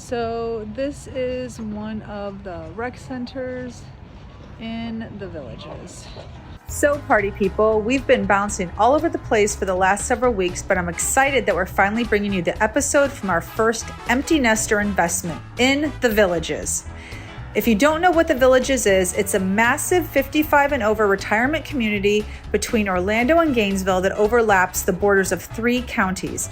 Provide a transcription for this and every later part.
So this is one of the rec centers in the Villages. So party people, we've been bouncing all over the place for the last several weeks, but I'm excited that we're finally bringing you the episode from our first empty nester investment in the Villages. If you don't know what the Villages is, it's a massive 55 and over retirement community between Orlando and Gainesville that overlaps the borders of 3 counties.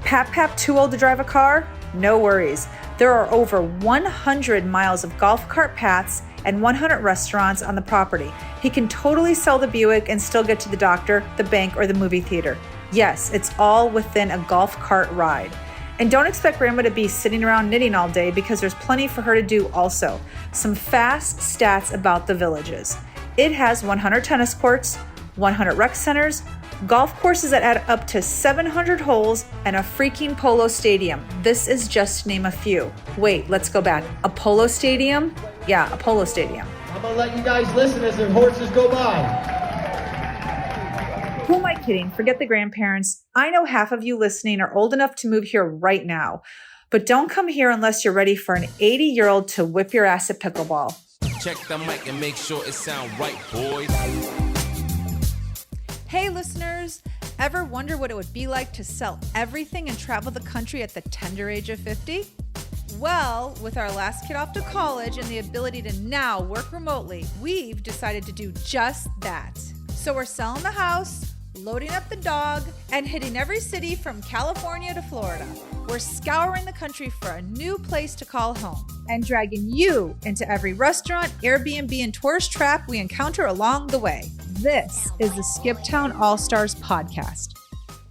Pap too old to drive a car? No worries. There are over 100 miles of golf cart paths and 100 restaurants on the property. He can totally sell the Buick and still get to the doctor, the bank, or the movie theater. Yes, it's all within a golf cart ride. And don't expect Grandma to be sitting around knitting all day because there's plenty for her to do also. Some fast stats about the Villages. It has 100 tennis courts, 100 rec centers, golf courses that add up to 700 holes, and a freaking polo stadium. This is just to name a few. Wait, let's go back. A polo stadium? Yeah, a polo stadium. I'm gonna let you guys listen as the horses go by. Who am I kidding? Forget the grandparents. I know half of you listening are old enough to move here right now. But don't come here unless you're ready for an 80-year-old to whip your ass at pickleball. Check the mic and make sure it sound right, boys. Hey listeners, ever wonder what it would be like to sell everything and travel the country at the tender age of 50? Well, with our last kid off to college and the ability to now work remotely, we've decided to do just that. So we're selling the house, loading up the dog, and hitting every city from California to Florida. We're scouring the country for a new place to call home and dragging you into every restaurant, Airbnb, and tourist trap we encounter along the way. This is the Skiptown All-Stars podcast.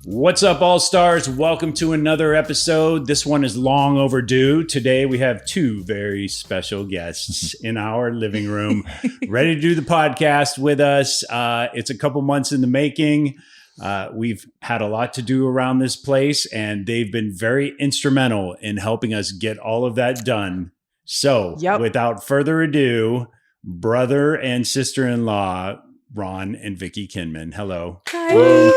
What's up, All-Stars? Welcome to another episode. This one is long overdue. Today we have 2 very special guests in our living room ready to do the podcast with us. It's a couple months in the making. We've had a lot to do around this place, and they've been very instrumental in helping us get all of that done. So without further ado, brother and sister-in-law, Ron and Vicky Kinman. Hello. Hi.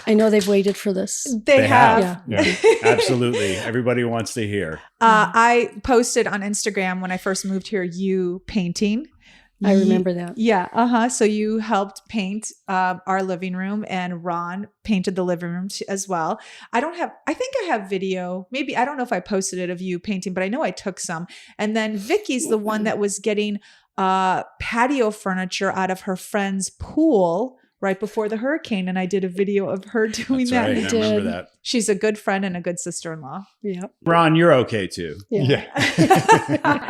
I know they've waited for this. They have. Yeah, absolutely. Everybody wants to hear. I posted on Instagram when I first moved here, you painting. I remember that. Yeah. So you helped paint our living room, and Ron painted the living room as well. I think I have video. Maybe, I don't know if I posted it of you painting, but I know I took some. And then Vicky's the one that was getting patio furniture out of her friend's pool right before the hurricane. And I did a video of her doing that. Right. I remember that. She's a good friend and a good sister-in-law. Yeah. Ron, you're okay too. Yeah.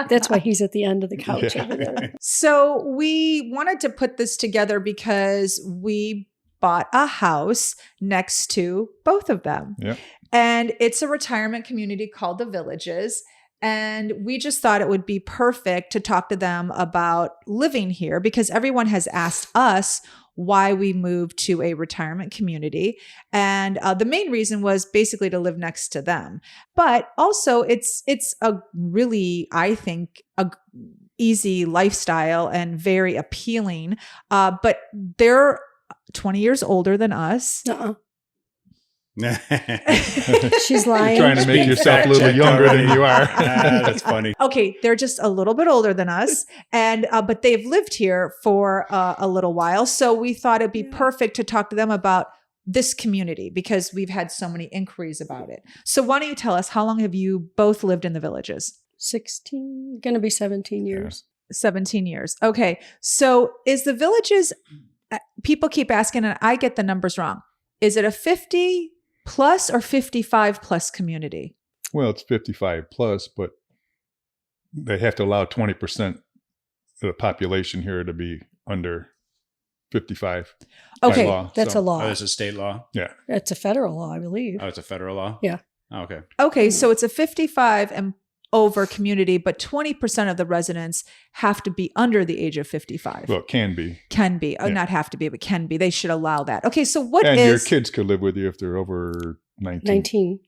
That's why he's at the end of the couch over there. So we wanted to put this together because we bought a house next to both of them. Yeah. And it's a retirement community called the Villages. And we just thought it would be perfect to talk to them about living here because everyone has asked us why we moved to a retirement community. And the main reason was basically to live next to them. But also it's a really, I think, a easy lifestyle and very appealing. But they're 20 years older than us. She's lying. You're trying to make yourself a little younger than you are. That's funny. Okay, they're just a little bit older than us, and but they've lived here for a little while. So we thought it'd be perfect to talk to them about this community because we've had so many inquiries about it. So why don't you tell us, how long have you both lived in the Villages? 16, going to be 17 years. 17 years. Okay, so is the Villages? People keep asking, and I get the numbers wrong. Is it a 50 plus or 55 plus community? Well, it's 55 plus, but they have to allow 20% of the population here to be under 55. Okay, by law. That's a law. Oh, that's a state law? Yeah. It's a federal law, I believe. Oh, it's a federal law? Yeah. Oh, okay. Okay, so it's a 55 and over community, but 20% of the residents have to be under the age of 55. Well, it can be. Can be. Yeah. Not have to be, but can be. They should allow that. Okay, so what and is... your kids could live with you if they're over 19. 19.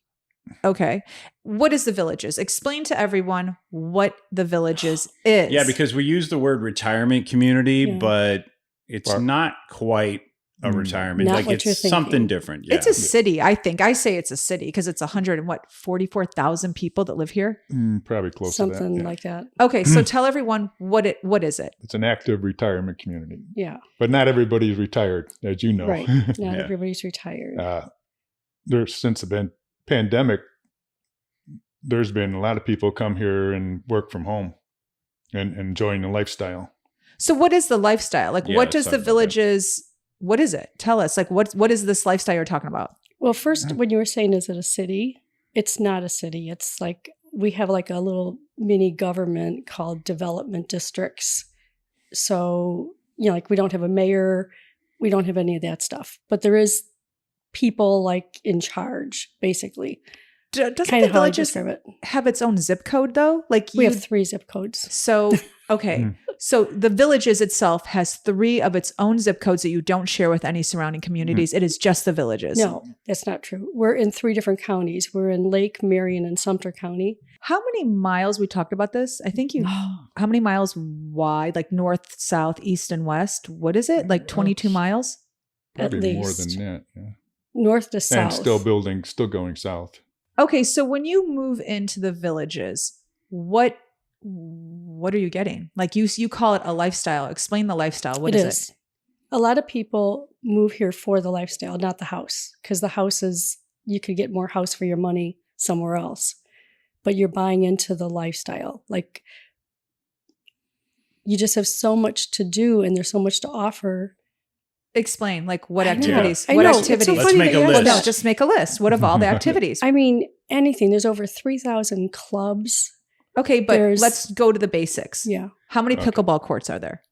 Okay. What is the Villages? Explain to everyone what the Villages is. Yeah, because we use the word retirement community, but it's not quite a retirement. Not Like what it's you're thinking. something different. Yeah. It's a city, I think. I say it's a city because it's 44,000 people that live here. Probably close Something to that. like that. Okay, so tell everyone what is it? It's an active retirement community, Yeah. but not everybody's retired, as you know. Right. Not Yeah. everybody's retired. There's since the pandemic, there's been a lot of people come here and work from home and enjoying the lifestyle. So what is the lifestyle? Like Yeah, what does let's the talk about villages what is it? Tell us. Like what is this lifestyle you're talking about? Well, first, when you were saying, is it a city? It's not a city. It's like we have like a little mini government called development districts. So, like we don't have a mayor, we don't have any of that stuff, but there is people like in charge, basically. Doesn't Kind the of how I villages describe it. have its own zip code though? Like We have 3 zip codes. So, okay. So the villages itself has 3 of its own zip codes that you don't share with any surrounding communities. It is just the villages. No, that's not true. We're in 3 different counties. We're in Lake, Marion, and Sumter County. How many miles we talked about this? I think how many miles wide, like north, south, east, and west? What is it? Like 22 miles? Probably At more least. than that. Yeah. North to south. And still going south. Okay, so when you move into the villages, what are you getting? Like you call it a lifestyle. Explain the lifestyle. What is it? A lot of people move here for the lifestyle, not the house, because the house is, you could get more house for your money somewhere else, but you're buying into the lifestyle. Like you just have so much to do and there's so much to offer. Explain, like what I know. activities? I What know. It's activities? so Let's funny make that a you asked list. Well, no, that. just make a list. What of all the activities? I mean, anything. There's over 3,000 clubs. Okay, but There's- let's go to the basics. Yeah. How many Okay. pickleball courts are there?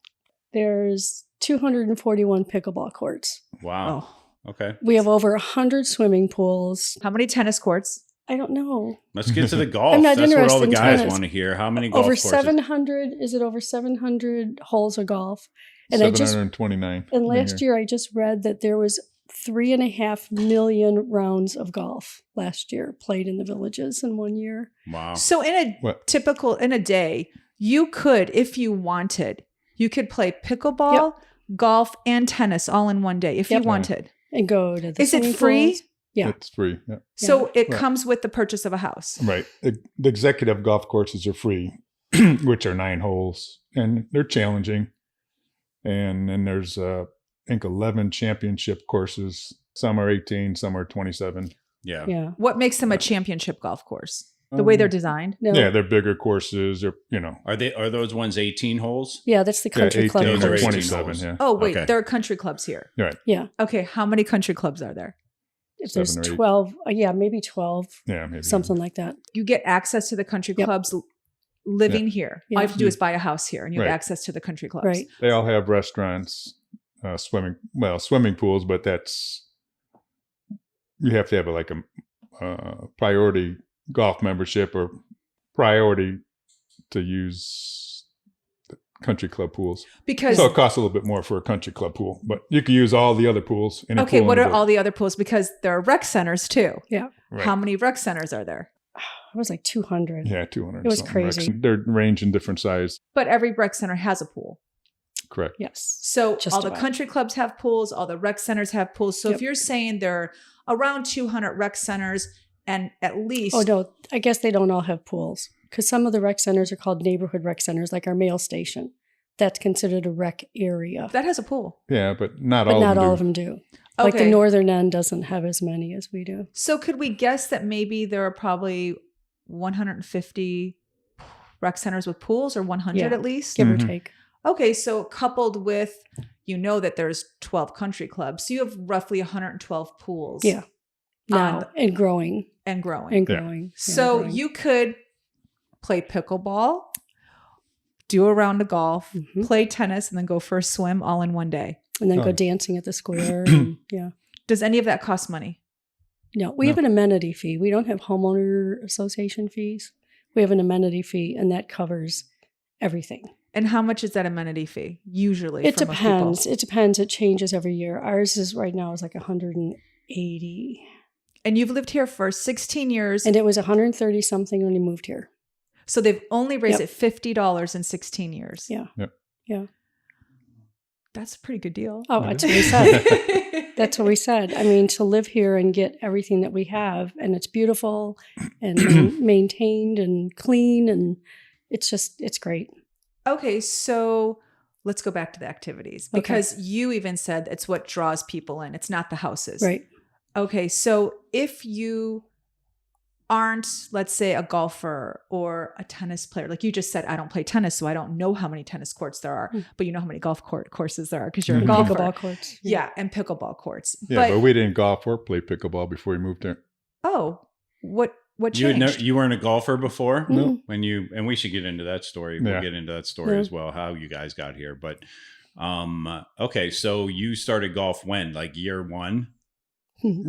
There's 241 pickleball courts. Wow. Oh. Okay. We have over 100 swimming pools. How many tennis courts? I don't know. Let's get to the golf. I'm not That's what all the interested in guys tennis. want to hear. How many golf Over courses? 700. Is it over 700 holes of golf? And 729. And last year I just read that there was 3.5 million rounds of golf last year played in the villages in 1 year. Wow. So in a day, you could, if you wanted, you could play pickleball, golf, and tennis all in one day if you Yep. wanted. And go to the Is it swimming free? pools. Yeah. It's free. Yeah. So it Right. comes with the purchase of a house. Right. The executive golf courses are free, which are 9 holes, and they're challenging. And then there's, I think, 11 championship courses. Some are 18, some are 27. Yeah. Yeah. What makes them a championship golf course? The way they're designed? No. Yeah, they're bigger courses. Or Are those ones 18 holes? Yeah, that's the country 18 club Those are or course. 18 27. holes. Yeah. Oh, wait, Okay. there are country clubs here. Right. Yeah. Okay, how many country clubs are there? If there's 7 or 8. 12, maybe 12, Yeah. Maybe something like that. You get access to the country Yep. clubs living here. Yeah. All you have to do is buy a house here and you have Right. access to the country clubs. Right. They all have restaurants, swimming pools, but you have to have a priority golf membership or priority to use the country club pools. Because So it costs a little bit more for a country club pool, but you can use all the other pools. In a okay, pool what in are the- all the other pools? Because there are rec centers too. Yeah. Right. How many rec centers are there? It was like 200. Yeah, 200. It was something crazy. recs. They're range in different size. But every rec center has a pool. Correct. Yes. So Just all the about. country clubs have pools, all the rec centers have pools. So if Yep. you're saying there are around 200 rec centers and at least Oh, no. I guess they don't all have pools because some of the rec centers are called neighborhood rec centers, like our mail station. That's considered a rec area. that has a pool. Yeah, but not But all not all of of them. them do. Like Okay. the northern end doesn't have as many as we do. So could we guess that maybe there are probably 150 rec centers with pools or 100 Yeah. at least? Give Mhm. or take. Okay, so coupled with, that there's 12 country clubs. So you have roughly 112 pools. Yeah. Now On- and growing and growing. and Yeah. growing. Yeah, So growing. you could play pickleball, do a round of golf, Mhm. play tennis, and then go for a swim all in one day. and then Oh. go dancing at the square. And, yeah. Does any of that cost money? No, we have an amenity fee. We don't have homeowner association fees. We have an amenity fee, and that covers everything. And how much is that amenity fee usually? It for most people? depends. It depends. It changes every year. Ours is right now is like 180, And you've lived here for 16 years. and it was 130 something when we moved here. So they've only raised Yep. it $50 in 16 years. Yeah. Yep. Yeah. That's a pretty good deal. Oh, that's what we said. That's what we said. I mean, to live here and get everything that we have, and it's beautiful and maintained and clean, and it's great. Okay, so let's go back to the activities, because you even said it's what draws people in. It's not the houses. Right. Okay, so if you aren't, let's say, a golfer or a tennis player, like you just said, I don't play tennis, so I don't know how many tennis courts there are, but you know how many golf courses there are because you're a golfer. Pickleball courts. Yeah, and pickleball courts. Yeah, but we didn't golf or play pickleball before we moved there. Oh, what changed? You weren't a golfer before? No. And we should get into that story. We'll get into that story as well, how you guys got here. But okay, so you started golf when? Like year one?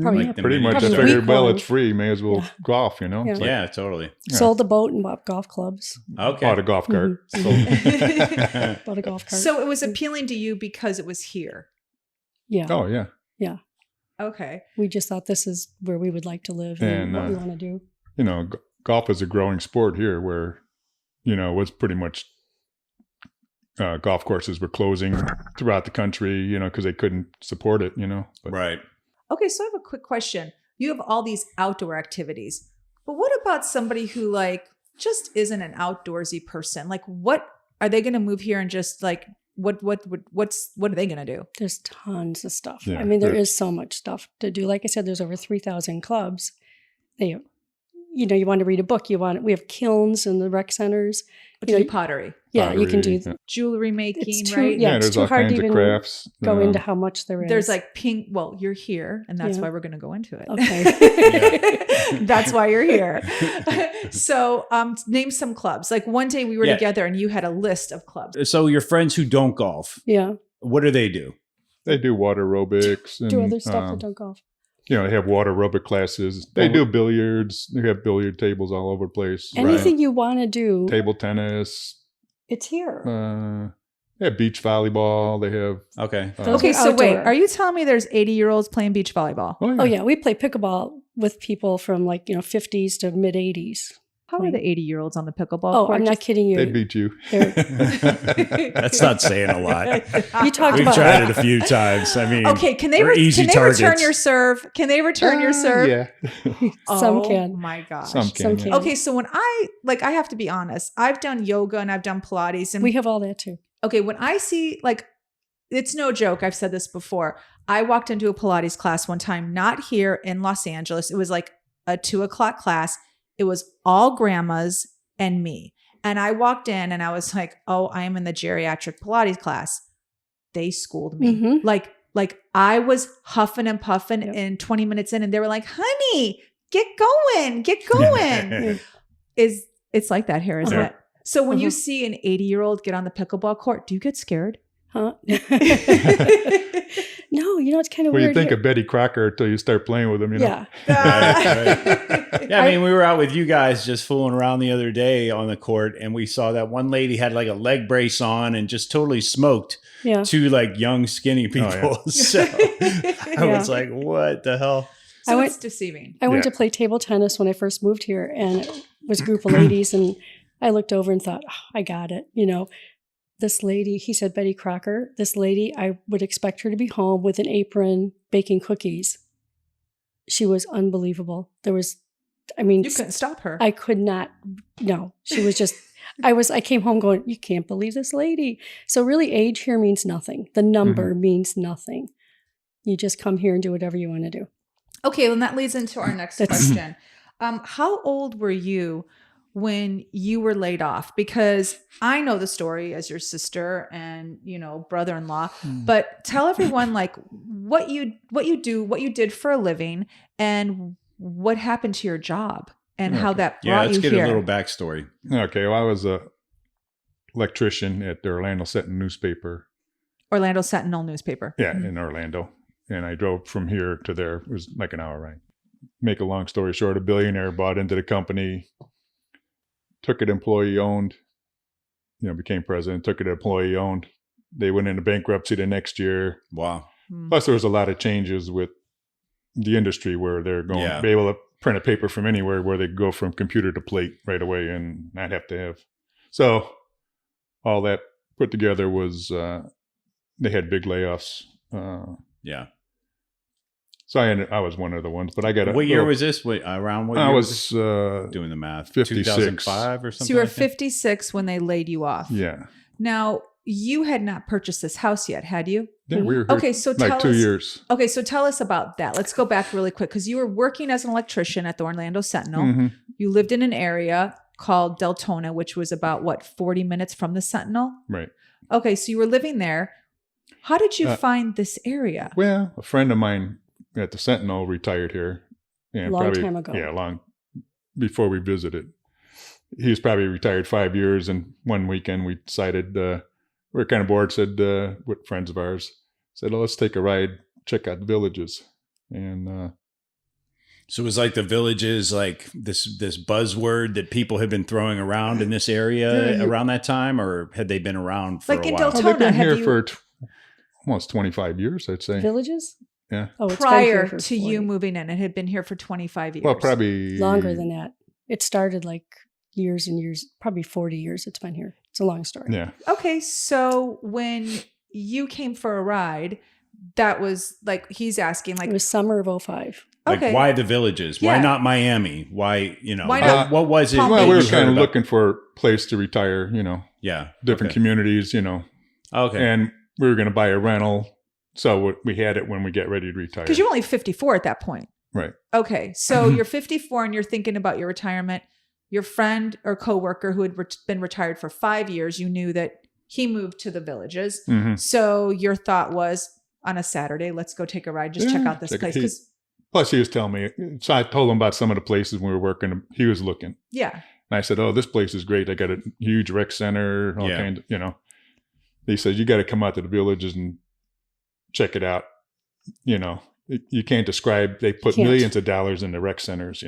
Probably Like pretty much. I probably figured, week well, one. it's free. May as well golf, you know? Yeah. It's like, Yeah, totally. sold the boat and bought golf clubs. Okay. bought a golf cart. Bought a golf cart. So it was appealing to you because it was here. yeah. Oh, yeah. Okay. We just thought this is where we would like to live and what we want to do. You know, golf is a growing sport here where, you know, it was pretty much golf courses were closing throughout the country, you know, because they couldn't support it, you know. But, Right. Okay, so I have a quick question. You have all these outdoor activities, but what about somebody who like just isn't an outdoorsy person? Like, what are they going to move here and just like what are they going to do? There's tons of stuff. Yeah, I mean, there there- is so much stuff to do. Like I said, there's over 3,000 clubs. You know, you want to read a book. We have kilns in the rec centers. To do pottery, Yeah, you can do. pottery, jewelry making, It's too, right? yeah, Yeah, it's there's too all hard to kinds of even crafts. go into how much there is. There's like pink. Well, you're here, and that's Yeah. why we're going to go into it. Okay. That's why you're here. So, name some clubs. Like one day we were Yeah. together, and you had a list of clubs. So your friends who don't golf, Yeah, what do they do? They do water aerobics. And, do other stuff that don't golf. You know, they have water aerobic classes. They do billiards. They have billiard tables all over the place. Anything you want to do, Table tennis. it's here. They have beach volleyball. They have. Okay. Those Okay, are so wait, outdoor. are you telling me there's 80-year-olds playing beach volleyball? Oh yeah, we play pickleball with people from 50s to mid 80s. How are the 80-year-olds on the pickleball Oh, court? I'm not kidding you. They beat you. That's not saying a lot. You talked We've about tried it a few times. I mean, Okay, can they we're easy return targets. your serve? Can they return your serve? Yeah. Some Oh can. my gosh. Some can. can. yeah. Okay, so when I have to be honest, I've done yoga and I've done Pilates, and We have all that too. okay, when I see it's no joke. I've said this before. I walked into a Pilates class one time, not here in Los Angeles. It was like a 2:00 class. It was all grandmas and me. And I walked in and I was like, oh, I am in the geriatric Pilates class. They schooled me. Mhm. Like I was huffing and puffing Yep. and 20 minutes in and they were like, honey, get going. It's like that here, isn't Uh-huh. it? So when you Uh-huh. see an 80-year-old get on the pickleball court, do you get scared? Huh? No, it's kind of Well, weird. you think here. of Betty Crocker until you start playing with them, you know? Yeah. Yeah, I mean, we were out with you guys just fooling around the other day on the court, and we saw that one lady had like a leg brace on and just totally smoked Yeah. two like young, skinny people. yeah. So I was like, what the hell? So I went- it's deceiving. I went Yeah. to play table tennis when I first moved here, and it was a group of ladies, and I looked over and thought, oh, I got it. This lady, he said, Betty Crocker, this lady, I would expect her to be home with an apron baking cookies. She was unbelievable. You couldn't stop her. I could not, no, she was just, I came home going, you can't believe this lady. So really age here means nothing. The number means nothing. You just come here and do whatever you want to do. Okay, well, that leads into our next That's- question. How old were you when you were laid off? Because I know the story as your sister and brother-in-law, but tell everyone what you did for a living and what happened to your job and how that Yeah, brought let's you get here. a little backstory. Okay, well, I was a electrician at the Orlando Sentinel newspaper. Orlando Sentinel newspaper. Yeah, in Orlando. And I drove from here to there. It was like an hour ride. Make a long story short, a billionaire bought into the company, took it employee owned, became president, took it employee owned. They went into bankruptcy the next year. Wow. Plus, there was a lot of changes with the industry where they're going to be able to print a paper from anywhere, where they go from computer to plate right away and not have to have. So all that put together was they had big layoffs. Yeah. So I was one of the ones, but I got What year was this? Around what year? I was doing the math. 56. 2005 or something. So you were like that? 56 when they laid you off. Yeah. Now, you had not purchased this house yet, had you? Yeah, we were here Okay, so like tell 2 us- years. Okay, so tell us about that. Let's go back really quick because you were working as an electrician at the Orlando Sentinel. Mhm. You lived in an area called Deltona, which was about 40 minutes from the Sentinel? Right. Okay, so you were living there. How did you find this area? Well, a friend of mine at the Sentinel retired here. And Long time ago. Yeah, long before we visited. He was probably retired 5 years. And one weekend we decided, we were kind of bored, said, with friends of ours, said, let's take a ride, check out the villages. And So it was like the villages, like this buzzword that people had been throwing around in this area around that time, or had they been around for Like a in while? Deltona, they've been have here you- for almost 25 years, I'd say. Villages? Yeah. Oh, it's been here Prior for to you 40. moving in, it had been here for 25 years. Well, probably Longer than that. It started like years and years, probably 40 years it's been here. It's a long story. Yeah. Okay, so when you came for a ride, that was like he's asking, like, It was summer of 05. Like, okay, why the villages? Why Yeah. not Miami? Why, Why not what was it? Palm that Well, we were you heard kind of about? looking for a place to retire, Yeah. different okay. communities, Okay. and we were going to buy a rental. So we had it when we get ready to retire. because you're only 54 at that point. Right. Okay, so you're 54 and you're thinking about your retirement. Your friend or coworker who had been retired for 5 years, you knew that he moved to the villages. Mm-hmm. So your thought was, on a Saturday, let's go take a ride, just check out this place. Because Plus, he was telling me. So I told him about some of the places we were working. He was looking. yeah, And I said, "Oh, this place is great. I got a huge rec center, all Yeah. kinds of, He says, you got to come out to the villages and check it out. You can't describe. They put Can't. millions of dollars into rec centers,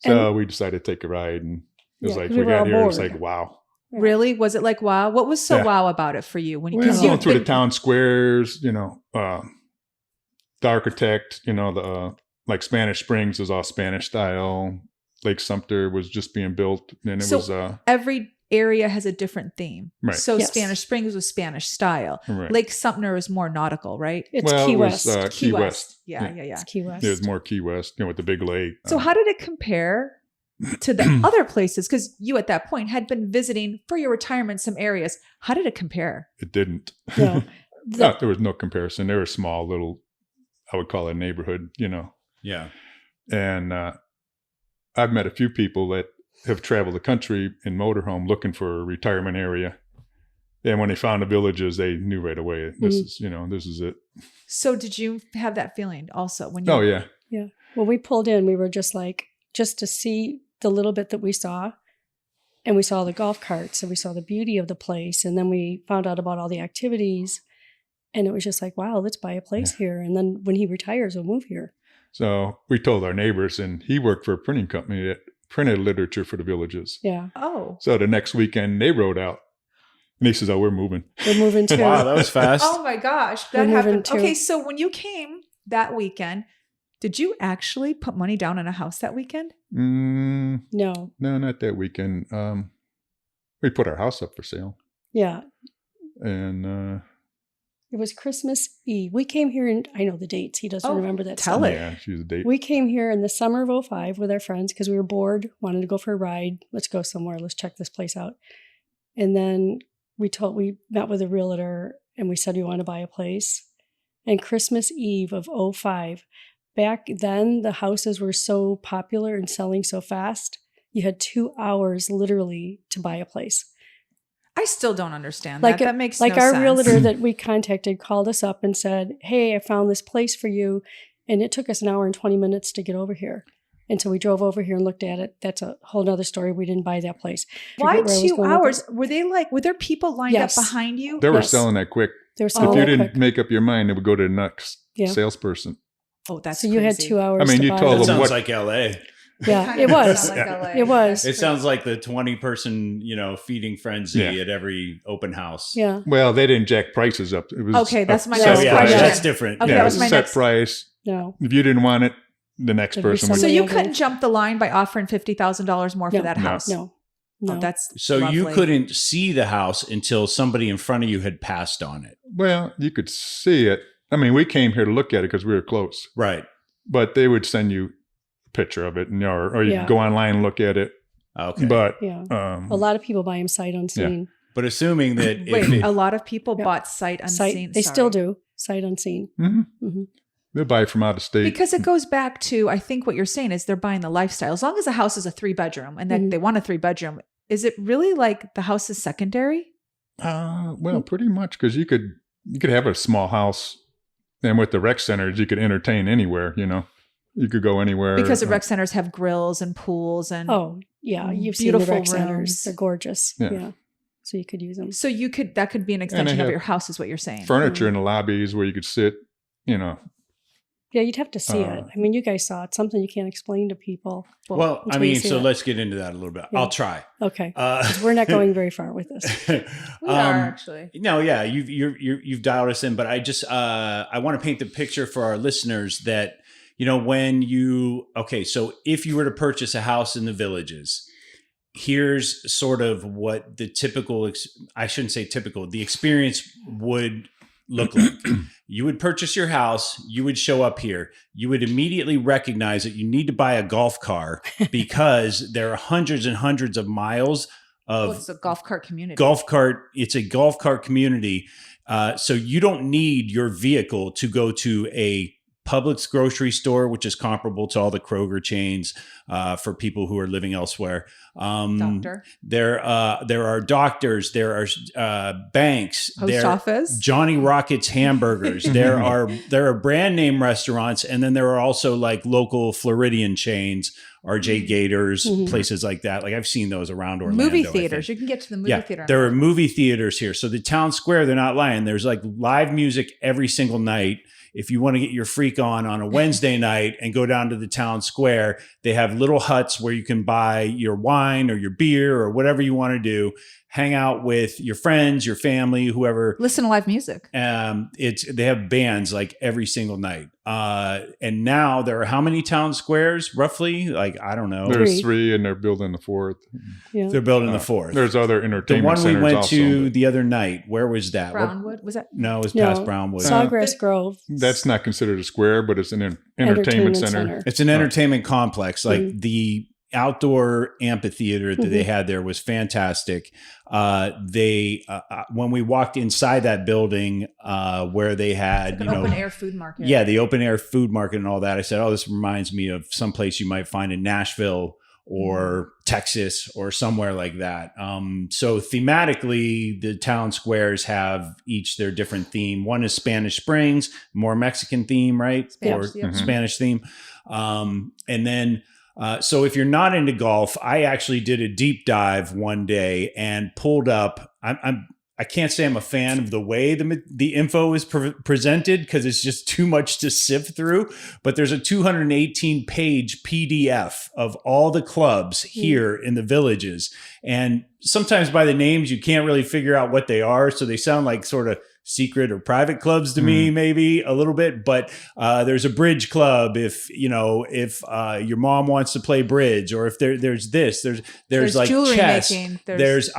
So we decided to take a ride, and it was Yeah, like 'cause we we were got all here. It was bored. like wow. really? Was it like wow? What was so Yeah. wow about it for you? When Well, because going you've through the been- town squares, the architect, the like Spanish Springs is all Spanish style. Lake Sumter was just being built, and it So- was every area has a different theme. Right. So Yes. Spanish Springs was Spanish style. right. Lake Sumter is more nautical, right? It's Well, Key it was, West. Key West. Yeah. It's Key West. It was more Key West, with the big lake. So how did it compare to the other places? Because you at that point had been visiting for your retirement some areas. How did it compare? It didn't. No. No, there was no comparison. They were small little, I would call it a neighborhood, Yeah. And I've met a few people that have traveled the country in motorhome looking for a retirement area. And when they found the villages, they knew right away, this is it. So did you have that feeling also when you? Oh yeah. Yeah. When we pulled in, we were just to see the little bit that we saw. And we saw the golf carts and we saw the beauty of the place. And then we found out about all the activities. And it was just like, wow, let's buy a place here. And then when he retires, we'll move here. So we told our neighbors, and he worked for a printing company that printed literature for the villages. Yeah. Oh. So the next weekend they wrote out, and he says, "Oh, we're moving." We're moving too. Wow, that was fast. Oh my gosh, We're that moving happened. too. Okay, so when you came that weekend, did you actually put money down on a house that weekend? No, No. not that weekend. We put our house up for sale, Yeah. and It was Christmas Eve. We came here and I know the dates. He doesn't Oh, remember that. tell stuff. it. yeah, she was a date. We came here in the summer of 05 with our friends because we were bored, wanted to go for a ride. Let's go somewhere. Let's check this place out. And then we met with a realtor and we said we want to buy a place. And Christmas Eve of 05, back then the houses were so popular and selling so fast. You had 2 hours literally to buy a place. I still don't understand Like that. That makes like no our sense. realtor that we contacted called us up and said, "Hey, I found this place for you," and it took us an hour and 20 minutes to get over here. And so we drove over here and looked at it. That's a whole nother story. We didn't buy that place. Why Forget where I was 2 going with hours? it. Were there people lined Yes. up behind you? They were Yes. selling that quick. They were If selling you it didn't quick. make up your mind, it would go to the next Yeah. salesperson. Oh, that's So you had crazy. 2 hours. I mean, to you buy told it. That them sounds what- like LA. Yeah, Kind it of was. sound like LA. It was. It sounds like the 20-person, feeding frenzy Yeah. at every open house. Yeah. Well, they didn't jack prices up. It was Okay, that's my So, next yeah, question. that's different. Okay, yeah, that it was was my a set next. price. No. If you didn't want it, the next There'd be person would. So somebody you other- couldn't jump the line by offering $50,000 more for No. that No. house? No. No. Oh, that's So you lovely. couldn't see the house until somebody in front of you had passed on it. Well, you could see it. I mean, we came here to look at it because we were close, Right. but they would send you a picture of it, or you Yeah. could go online and look at it. Okay. But Yeah. A lot of people buy them sight unseen. But assuming that Wait, a lot of people bought sight unseen. Sight, they still do sight unseen. they'll buy it from out of state. Because it goes back to, I think what you're saying is they're buying the lifestyle. As long as the house is a 3-bedroom and that they want a 3-bedroom, is it really like the house is secondary? Well, pretty much, because you could have a small house, and with the rec centers, you could entertain anywhere. You could go anywhere Because the rec centers have grills and pools and Oh, yeah. You've seen the beautiful rec centers. rooms. They're gorgeous. Yeah. Yeah. So you could use them. So that could be an extension of have your house is what you're saying. furniture in the lobbies where you could sit. Yeah, you'd have to see it. I mean, you guys saw it. Something you can't explain to people. well, I until mean, you see so it. let's get into that a little bit. Yeah. I'll try. Okay. 'Cause we're not going very far with this. We are actually. No, yeah, you've dialed us in, but I just I want to paint the picture for our listeners that so if you were to purchase a house in the Villages, here's sort of what the typical I shouldn't say typical, the experience would look like. You would purchase your house, you would show up here, you would immediately recognize that you need to buy a golf car because there are hundreds and hundreds of miles of It's a golf cart community. It's a golf cart community. So you don't need your vehicle to go to a Publix grocery store, which is comparable to all the Kroger chains for people who are living elsewhere. Doctor. There are doctors. There are banks. Post office. Johnny Rockets hamburgers. there are brand name restaurants, and then there are also like local Floridian chains, RJ Gators, places like that. Like I've seen those around Orlando. Movie theaters. You can get to the movie theater. There are movie theaters here. So the town square, they're not lying. There's like live music every single night. If you want to get your freak on a Wednesday night and go down to the town square, they have little huts where you can buy your wine or your beer or whatever you want to do. Hang out with your friends, your family, whoever. Listen to live music. They have bands like every single night. And now there are how many town squares roughly? Like, I don't know. There's 3 and they're building the 4th. Yeah. They're building the 4th. There's other The entertainment one we centers went also. to the other night, where was that? Brownwood? Was that? No, it was past Brownwood. Sawgrass Grove. That's not considered a square, but it's an entertainment center. It's an entertainment complex. Like the outdoor amphitheater that they had there was fantastic. When we walked inside that building, where they had, Like an open air food market. Yeah, the open air food market and all that. I said, oh, this reminds me of someplace you might find in Nashville or Texas or somewhere like that. So thematically, the town squares have each their different theme. One is Spanish Springs, more Mexican theme, right? Spanish theme. And then, so if you're not into golf, I actually did a deep dive one day and pulled up. I can't say I'm a fan of the way the info is presented because it's just too much to sift through. But there's a 218-page PDF of all the clubs here in the Villages. And sometimes by the names, you can't really figure out what they are. So they sound like sort of secret or private clubs to me, maybe a little bit. But there's a bridge club if your mom wants to play bridge, or if there's like jewelry chess. making. There's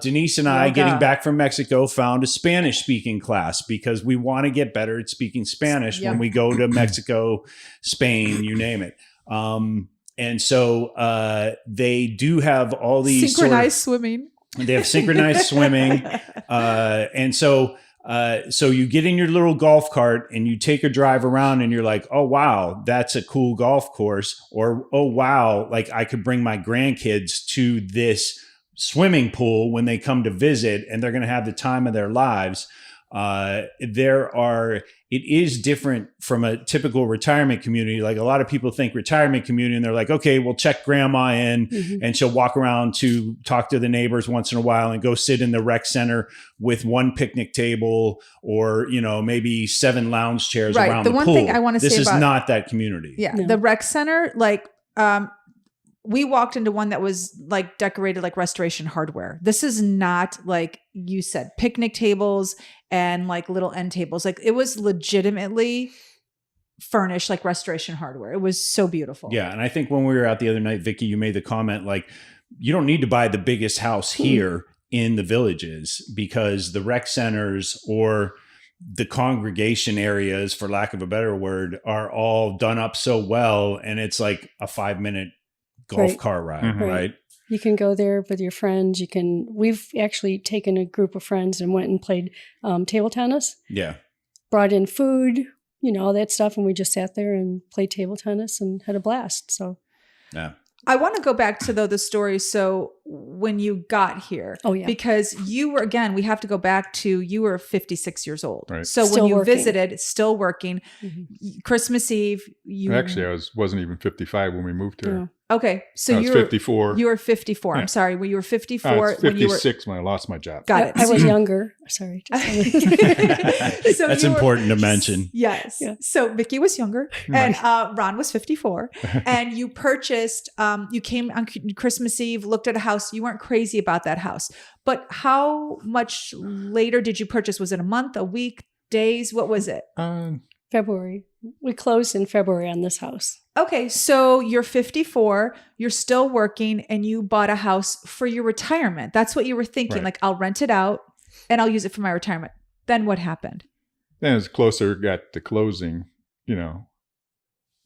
Denise and I yoga. getting back from Mexico found a Spanish speaking class because we want to get better at speaking Spanish when we go to Mexico, Spain, you name it. And so they do have all these synchronized swimming. They have synchronized swimming. And so you get in your little golf cart and you take a drive around and you're like, oh, wow, that's a cool golf course. Or, oh, wow, like I could bring my grandkids to this swimming pool when they come to visit and they're going to have the time of their lives. It is different from a typical retirement community. Like a lot of people think retirement community and they're like, okay, we'll check grandma in and she'll walk around to talk to the neighbors once in a while and go sit in the rec center with one picnic table or, maybe 7 lounge chairs around the pool. The one thing I want to say this about is not that community. Yeah. No. The rec center, we walked into one that was like decorated like Restoration Hardware. This is not like you said, picnic tables and like little end tables. Like it was legitimately furnished like Restoration Hardware. It was so beautiful. Yeah. And I think when we were out the other night, Vicky, you made the comment like you don't need to buy the biggest house here in the villages, because the rec centers or the congregation areas, for lack of a better word, are all done up so well. And it's like a 5-minute golf cart ride, right? You can go there with your friends. We've actually taken a group of friends and went and played table tennis. Yeah. Brought in food, all that stuff. And we just sat there and played table tennis and had a blast. So, yeah. I want to go back to the story. So when you got here, because you were, again, we have to go back to, you were 56 years old. Right. So Still when you working. visited, still working, Christmas Eve, Actually, I wasn't even 55 when we moved here. Yeah. Okay. So I was 54. You were 54. Yeah. I'm sorry. When you were 54, I was when you were 56 when I lost my job. Got it. I was younger. Sorry. So That's you were- important to mention. Yes. Yeah. So Vicky was younger and Ron was 54 and you purchased, you came on Christmas Eve, looked at a house. You weren't crazy about that house, but how much later did you purchase? Was it a month, a week, days? What was it? February. We closed in February on this house. Okay. So you're 54, you're still working and you bought a house for your retirement. That's what you were thinking. Right. Like, I'll rent it out and I'll use it for my retirement. Then what happened? Then as closer got to closing,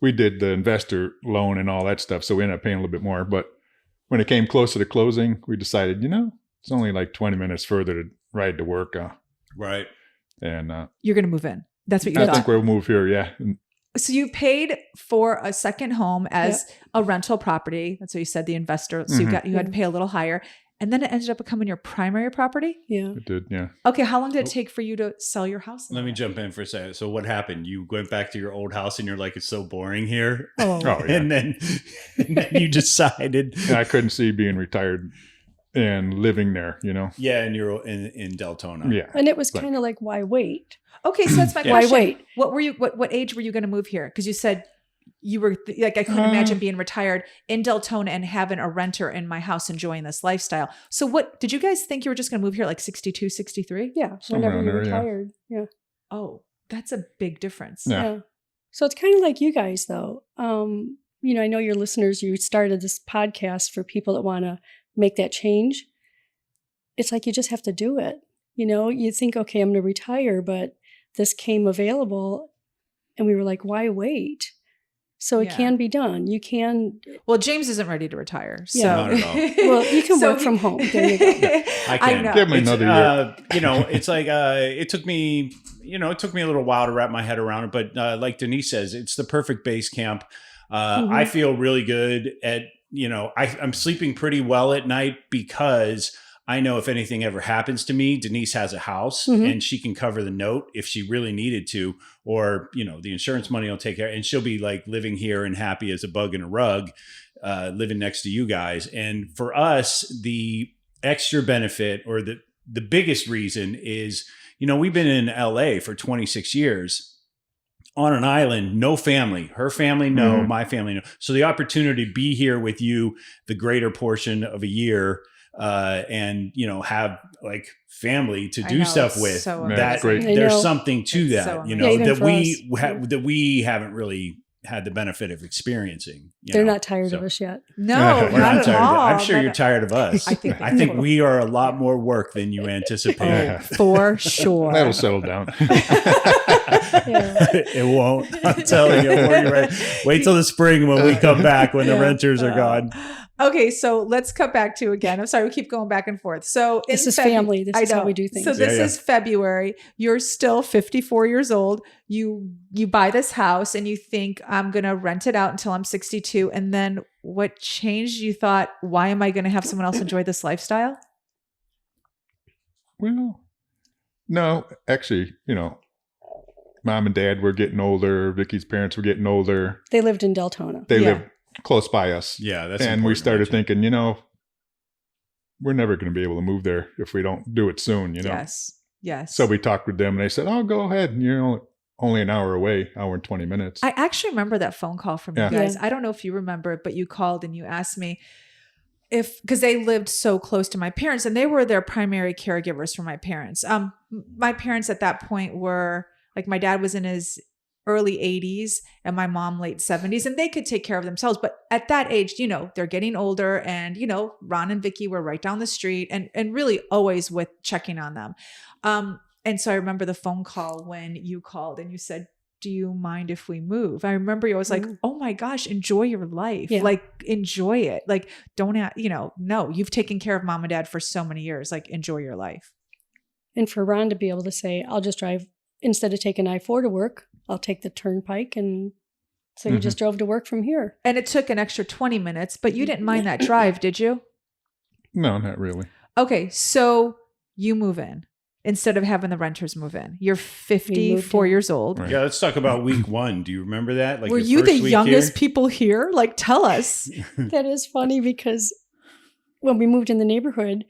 we did the investor loan and all that stuff. So we ended up paying a little bit more. But when it came closer to closing, we decided, it's only like 20 minutes further to ride to work. Right. And You're going to move in. That's what you I thought. think we'll move here. Yeah. And So you paid for a second home as a rental property. That's what you said, the investor. So you had to pay a little higher. And then it ended up becoming your primary property? Yeah. it did. Yeah. Okay. How long did it take for you to sell your house? Let me jump in for a second. So what happened? You went back to your old house and you're like, it's so boring here. Oh, Oh, yeah. And then you decided. And I couldn't see being retired and living there, Yeah. And you're in Deltona. Yeah. and it was But- kind of like, why wait? Okay. So that's my Yeah. Why question. wait? What age were you going to move here? Because you said you were I couldn't imagine being retired in Deltona and having a renter in my house enjoying this lifestyle. So what did you guys think you were just going to move here like 62, 63? Yeah. Somewhere Whenever around you there, yeah. retired. Yeah. Oh, that's a big difference. Yeah. So it's kind of like you guys, though. I know your listeners, you started this podcast for people that want to make that change. It's like you just have to do it. You think, okay, I'm going to retire, but this came available and we were like, why wait? So it Yeah. can be done. You can. Well, James isn't ready to retire. So. Yeah. Not at all. Well, you can work from home. There you go. I I can. know. Give me another year. It's like it took me a little while to wrap my head around it, but like Denise says, it's the perfect base camp. I feel really good at I'm sleeping pretty well at night because I know if anything ever happens to me, Denise has a house and she can cover the note if she really needed to, or, the insurance money will take care, and she'll be like living here and happy as a bug in a rug, living next to you guys. And for us, the extra benefit or the biggest reason is, we've been in LA for 26 years on an island, no family, her family, no, my family, no. So the opportunity to be here with you, the greater portion of a year, and have like family to I do know, stuff it's with so that. amazing. I There's know. something to It's that, so amazing. Yeah, even that for us. that we haven't really had the benefit of experiencing. They're not tired of us yet. No, We're not not at tired of all. it. I'm sure you're tired of us. I think I think we are a lot more work than you anticipate. Oh, for sure. That'll settle down. It won't. I'm telling you. Wait till the spring when we come back when the renters are gone. Okay, so let's cut back to again. I'm sorry, we keep going back and forth. So This in is family. This I is how know. we do things. So this Yeah. is February. You're still 54 years old. You buy this house and you think, I'm going to rent it out until I'm 62. And then what changed? You thought, why am I going to have someone else enjoy this lifestyle? Well, no, actually, mom and dad were getting older. Vicky's parents were getting older. They lived in Deltona. They Yeah. lived close by us. Yeah, that's And we important to started mention. thinking, we're never going to be able to move there if we don't do it soon, Yes. Yes. So we talked with them and they said, oh, go ahead. You're only an hour away, hour and 20 minutes. I actually remember that phone call from Yeah. you guys. Yeah. I don't know if you remember it, but you called and you asked me because they lived so close to my parents and they were their primary caregivers for my parents. My parents at that point were like, my dad was in his early 80s and my mom late 70s, and they could take care of themselves. But at that age, you know, they're getting older, and, you know, Ron and Vicky were right down the street and really always with checking on them. And so I remember the phone call when you called and you said, do you mind if we move? I remember you was like, oh my gosh, enjoy your life. Yeah. Like, enjoy it. Like, don't, you know, no, you've taken care of mom and dad for so many years. Like, enjoy your life. And for Ron to be able to say, I'll just drive, instead of taking I-4 to work, I'll take the turnpike. And so you just drove to work from here. And it took an extra 20 minutes, but you didn't mind that drive, did you? No, not really. Okay. So you move in instead of having the renters move in. You're 54 years old. Right. Yeah, let's talk about week 1. Do you remember that? Like, Were your you first the week youngest here? people here? Like, tell us. That is funny because when we moved in the neighborhood,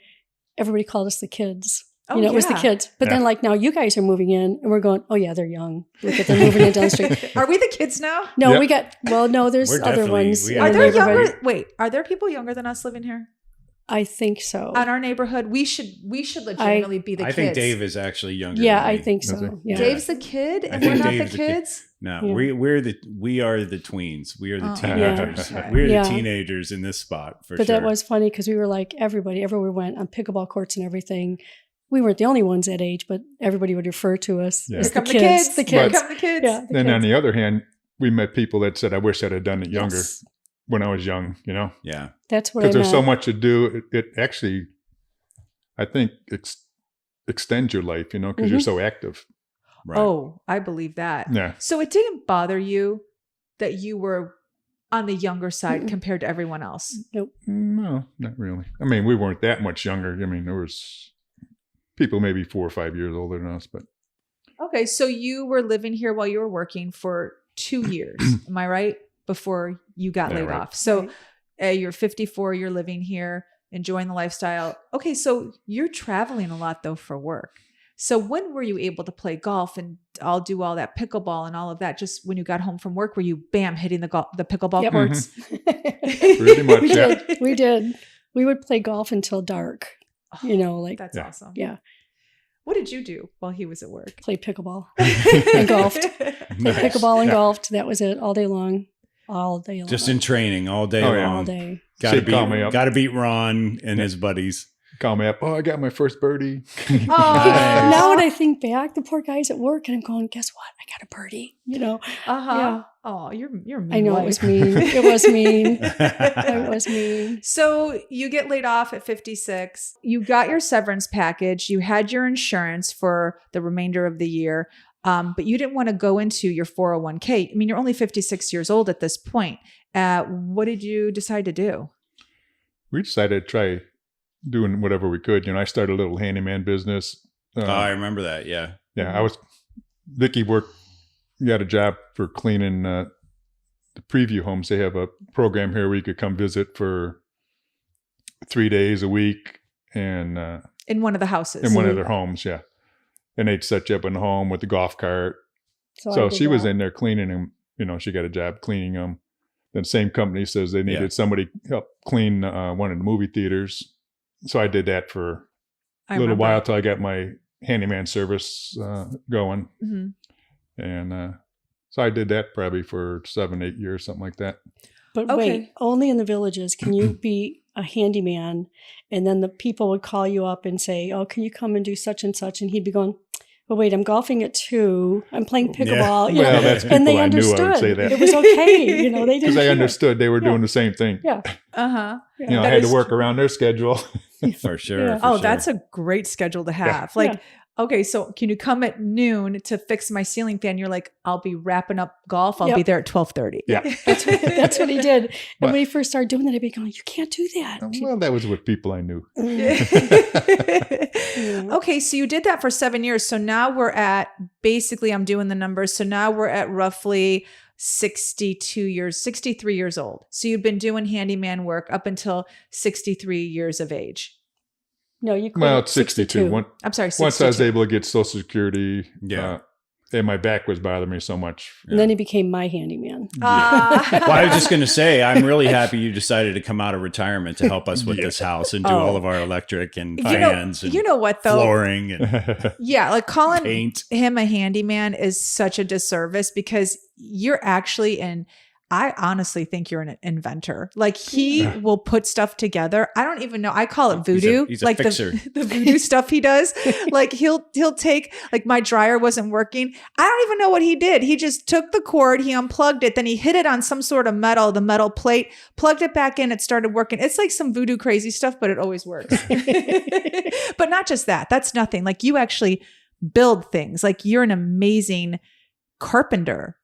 everybody called us the kids. Oh, you know, it was the yeah. kids. But then, like, now you guys are moving in and we're going, oh, yeah, they're young. Look at them moving in down the street. Are we the kids now? No, Yep. we got, well, no, there's We're other definitely- ones. we in Are are the there neighborhood. younger? Wait, are there people younger than us living here? I think so. On our neighborhood, we should legitimately be the I kids. think Dave is actually younger. Yeah, than I me. think Is it? so. Yeah. Dave's the kid, I and think we're not Dave's the the kid. kids. No, Yeah. we are the tweens. We are the Oh. teenagers. Yeah. We're Yeah. the teenagers in this spot for But sure. that was funny because we were like everywhere we went on pickleball courts and everything. We weren't the only ones that age, but everybody would refer to us Yeah. as Here come the kids. The Here kids. come the kids. Yeah. the Then on kids. the other hand, we met people that said, I wish I'd have done it younger Yes. when I was young, you know, yeah. That's what I because there's so meant. much to do. It actually, I think, extends your life, you know, because you're so active. Right. Oh, I believe that. Yeah. So it didn't bother you that you were on the younger side Mm-mm. compared to everyone else? Nope. No, not really. I mean, we weren't that much younger. I mean, there was people maybe 4 or 5 years older than us, but Okay, so you were living here while you were working for 2 years. Am I right? Before you got Yeah, laid right. off. So you're 54, you're living here, enjoying the lifestyle. Okay, so you're traveling a lot though for work. So when were you able to play golf and I'll do all that pickleball and all of that? Just when you got home from work, were you bam hitting the pickleball Yep. courts? pretty much, we yeah. did. We did. We would play golf until dark. You know, like That's Yeah. awesome. yeah, What did you do while he was at work? play pickleball and golfed. Nice. Pickleball and Yeah. golfed. That was it all day long. All day long. Just in traiing all day Oh, yeah. all long. day. Gotta She'd call me up. beat Ron and his buddies. Call me up. Oh, I got my first birdie. Nice. Now when I think back, the poor guy's at work and I'm going, guess what? I got a birdie. You know, Uh-huh. Yeah. Oh, you're a mean I know wife. it was mean. It was mean. It was mean. So you get laid off at 56. You got your severance package. You had your insurance for the remainder of the year, but you didn't want to go into your 401k. I mean, you're only 56 years old at this point. What did you decide to do? We decided to try doing whatever we could. You know, I started a little handyman business. Oh, I remember that. Yeah. Yeah, Vicky got a job for cleaning the preview homes. They have a program here where you could come visit for 3 days a week and In one of the houses. in one of their homes. Yeah. And they'd set you up in the home with the golf cart. I So did she was that. in there cleaning them. You know, she got a job cleaning them. Then same company says they needed Yeah. somebody to help clean one of the movie theaters. So I did that for I a little remember. while till I got my handyman service going. Mhm. And so I did that probably for 7-8 years, something like that. But Okay. wait, only in the villages can you be a handyman, and then the people would call you up and say, "Oh, can you come and do such and such?" And he'd be going, "Well, wait, I'm golfing at 2. I'm playing pickleball." You Well, know? that's and people they I knew I would understood say that. it was okay. You know, they didn't. Because I care. understood they were Yeah. doing the same thing. Yeah. Uh-huh. You know, I That had to is work around their schedule. For sure. Yeah. for Oh, sure. that's a great schedule to have. Like, okay, so can you come at noon to fix my ceiling fan? You're like, I'll be wrapping up golf. I'll Yep. be there at 12:30. Yeah. That's what he did. And But- when he first started doing that, I'd be going, "You can't do that." Well, that was with people I knew. Okay, so you did that for 7 years. So now we're at, basically, I'm doing the numbers. So now we're at roughly 63 years old. So you've been doing handyman work up until 63 years of age. No, you quit Well, at it's 62. One, I'm sorry, Once I was 62. able to get Social Security, Yeah. And my back was bothering me so much. And then he became my handyman. Well, I was just going to say, I'm really happy you decided to come out of retirement to help us with this house and do all of our electric and fans and you know what though? flooring and Yeah, like calling paint. him a handyman is such a disservice because you're actually I honestly think you're an inventor. Like he will put stuff together. I don't even know. I call it voodoo. He's a like fixer. the voodoo stuff he does. Like he'll take, like my dryer wasn't working. I don't even know what he did. He just took the cord, he unplugged it, then he hit it on some sort of metal, the metal plate, plugged it back in, it started working. It's like some voodoo crazy stuff, but it always works. But not just that. That's nothing. Like you actually build things. Like you're an amazing carpenter.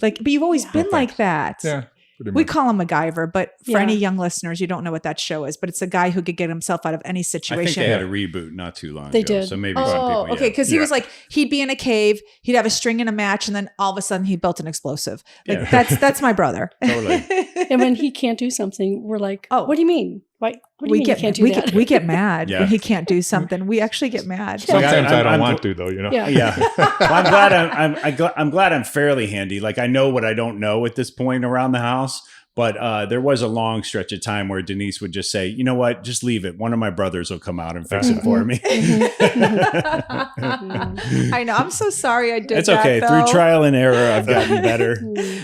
Like, but you've always been like that. Yeah. We call him MacGyver, but for Yeah. any young listeners, you don't know what that show is, but it's a guy who could get himself out of any I situation. think they had a reboot not too long They ago. did. So maybe some Oh, people. okay. Because he was like, he'd be in a cave, he'd have a string and a match, and then all of a sudden he built an explosive. Like that's my brother. Totally. And when he can't do something, we're like, Oh. what do you mean? What do you mean you can't do that? we get mad Yeah. when he can't do something. We actually get mad. Sometimes I don't I'm- want to, though, you know? Yeah. Yeah. Well, I'm glad I'm fairly handy. Like I know what I don't know at this point around the house. But there was a long stretch of time where Denise would just say, you know what, just leave it. One of my brothers will come out and fix it for me. I know. I'm so sorry I did It's that. okay. though. Through trial and error, I've gotten better.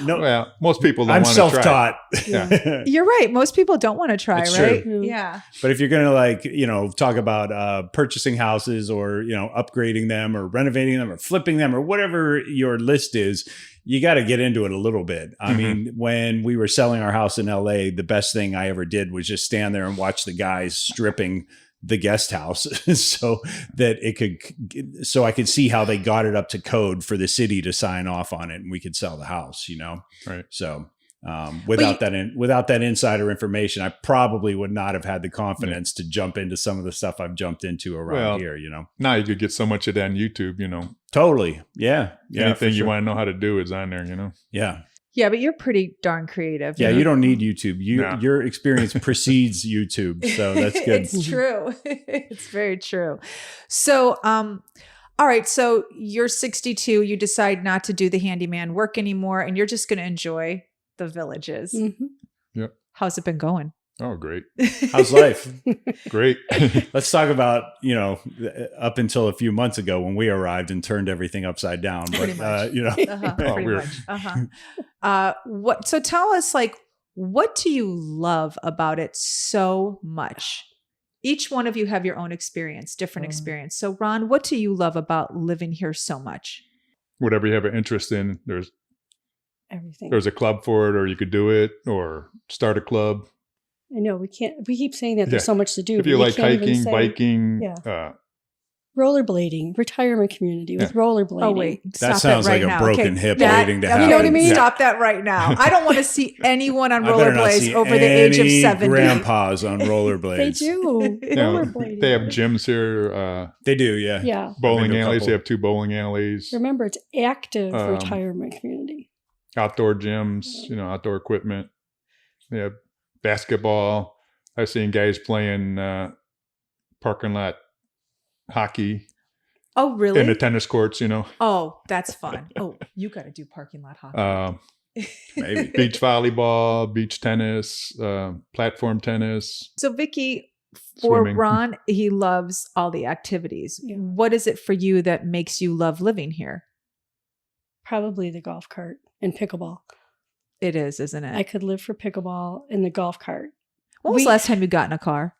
No, Well, most people don't I'm want to try. self-taught. Yeah. You're right. Most people don't want to try, It's right? true. Yeah. But if you're going to talk about purchasing houses or, upgrading them or renovating them or flipping them or whatever your list is, you got to get into it a little bit. I mean, when we were selling our house in LA, the best thing I ever did was just stand there and watch the guys stripping the guest house so I could see how they got it up to code for the city to sign off on it and we could sell the house, Right. So without that insider information, I probably would not have had the confidence to jump into some of the stuff I've jumped into around here, Now you could get so much of that on YouTube, Totally. Yeah. Anything for you sure. want to know how to do is on there, Yeah. Yeah, but you're pretty darn creative. Yeah. You don't need YouTube. No. Your experience precedes YouTube. So that's good. It's true. It's very true. So, all right. So you're 62. You decide not to do the handyman work anymore, and you're just going to enjoy the villages. Mhm. Yep. How's it been going? Oh, great. How's life? Great. Let's talk about, up until a few months ago when we arrived and turned everything upside down. Pretty But, much. Pretty weird. much. So tell us, what do you love about it so much? Each one of you have your own experience, different experience. So Ron, what do you love about living here so much? Whatever you have an interest in, there's Everything. a club for it, or you could do it, or start a club. I know we keep saying that there's Yeah. so much to do. If but you we like can't even hiking, say- biking, Yeah. Rollerblading, retirement community with rollerblading. Oh wait, stop that sounds it right like a now. broken Okay, hip that- waiting to you happen. know what I mean? Yeah. Stop that right now. I don't want to see anyone on I better not rollerblades see over the age of any 70. grandpas on rollerblades. They do. Rollerblading. They have gyms here, They do, yeah. Yeah. bowling Maybe a alleys. couple. They have 2 bowling alleys, Remember, it's active Um, retirement community. outdoor gyms, outdoor equipment. They have basketball. I've seen guys playing parking lot hockey Oh really? in the tennis courts, Oh, that's fun. Oh, you got to do parking lot hockey. Maybe. beach volleyball, beach tennis, platform tennis. So Vicky, for Swimming. Ron, he loves all the activities. Yeah. What is it for you that makes you love living here? Probably the golf cart and pickleball. It is, isn't it? I could live for pickleball and the golf cart. When was the last time you got in a car?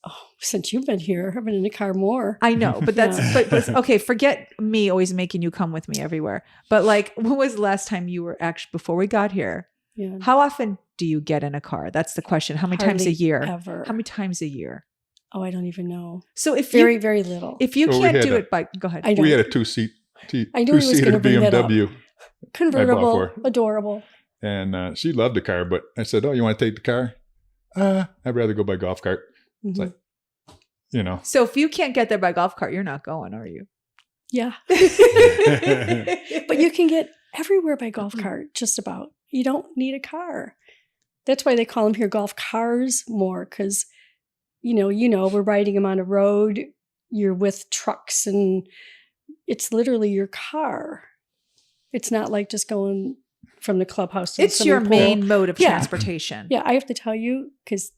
Oh, since you've been here, I've been in the car more. I know, but that's Yeah. but okay. Forget me always making you come with me everywhere. But when was the last time you were actually before we got here? Yeah. How often do you get in a car? That's the question. How many times a Hardly year? Ever. How many times a year? Oh, I don't even know. So if Very, you very little. if you Well, we can't had do a- it by go ahead. I know. We had a two-seater I knew he was gonna bring that up. BMW, Convertible, for her. adorable. and she loved the car. But I said, "Oh, you want to take the car? I'd rather go by golf cart." It's Mhm. like, So if you can't get there by golf cart, you're not going, are you? Yeah. But you can get everywhere by golf cart, just about. You don't need a car. That's why they call them here golf cars more, because, we're riding them on a road. You're with trucks and it's literally your car. It's not like just going from the clubhouse to the It's your swimming pool. main mode of Yeah. transportation. Yeah, I have to tell you, because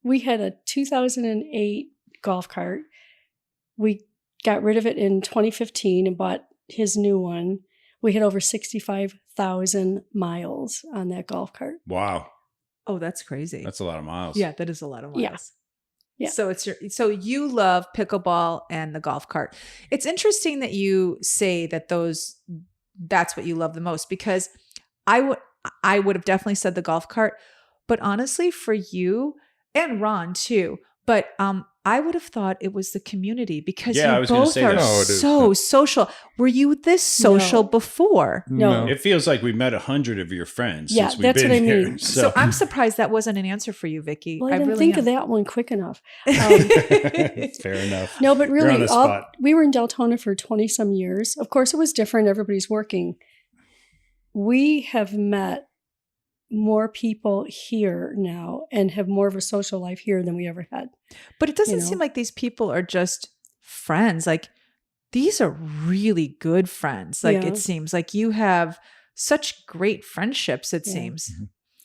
we had a 2008 golf cart. We got rid of it in 2015 and bought his new one. We had over 65,000 miles on that golf cart. Wow. Oh, that's crazy. That's a lot of miles. Yeah, that is a lot of miles. Yeah. Yeah. So you love pickleball and the golf cart. It's interesting that you say that that's what you love the most, because I would have definitely said the golf cart, but honestly for you and Ron too, but I would have thought it was the community, because Yeah, I you was gonna both say are that. No, it is. so social. Were you this social No. before? No. It feels like we met 100 of your friends Yeah, since we've that's been what I here. mean. So I'm surprised that wasn't an answer for you, Vicky. Well, I didn't really think am. of that one quick enough. Fair enough. No, but You're on really, the spot. we were in Deltona for 20 some years. Of course, it was different. Everybody's working. We have met more people here now and have more of a social life here than we ever had. But it doesn't you know? seem like these people are just friends. Like, these are really good friends. Like, Yeah. it seems like you have such great friendships, it Yeah. seems.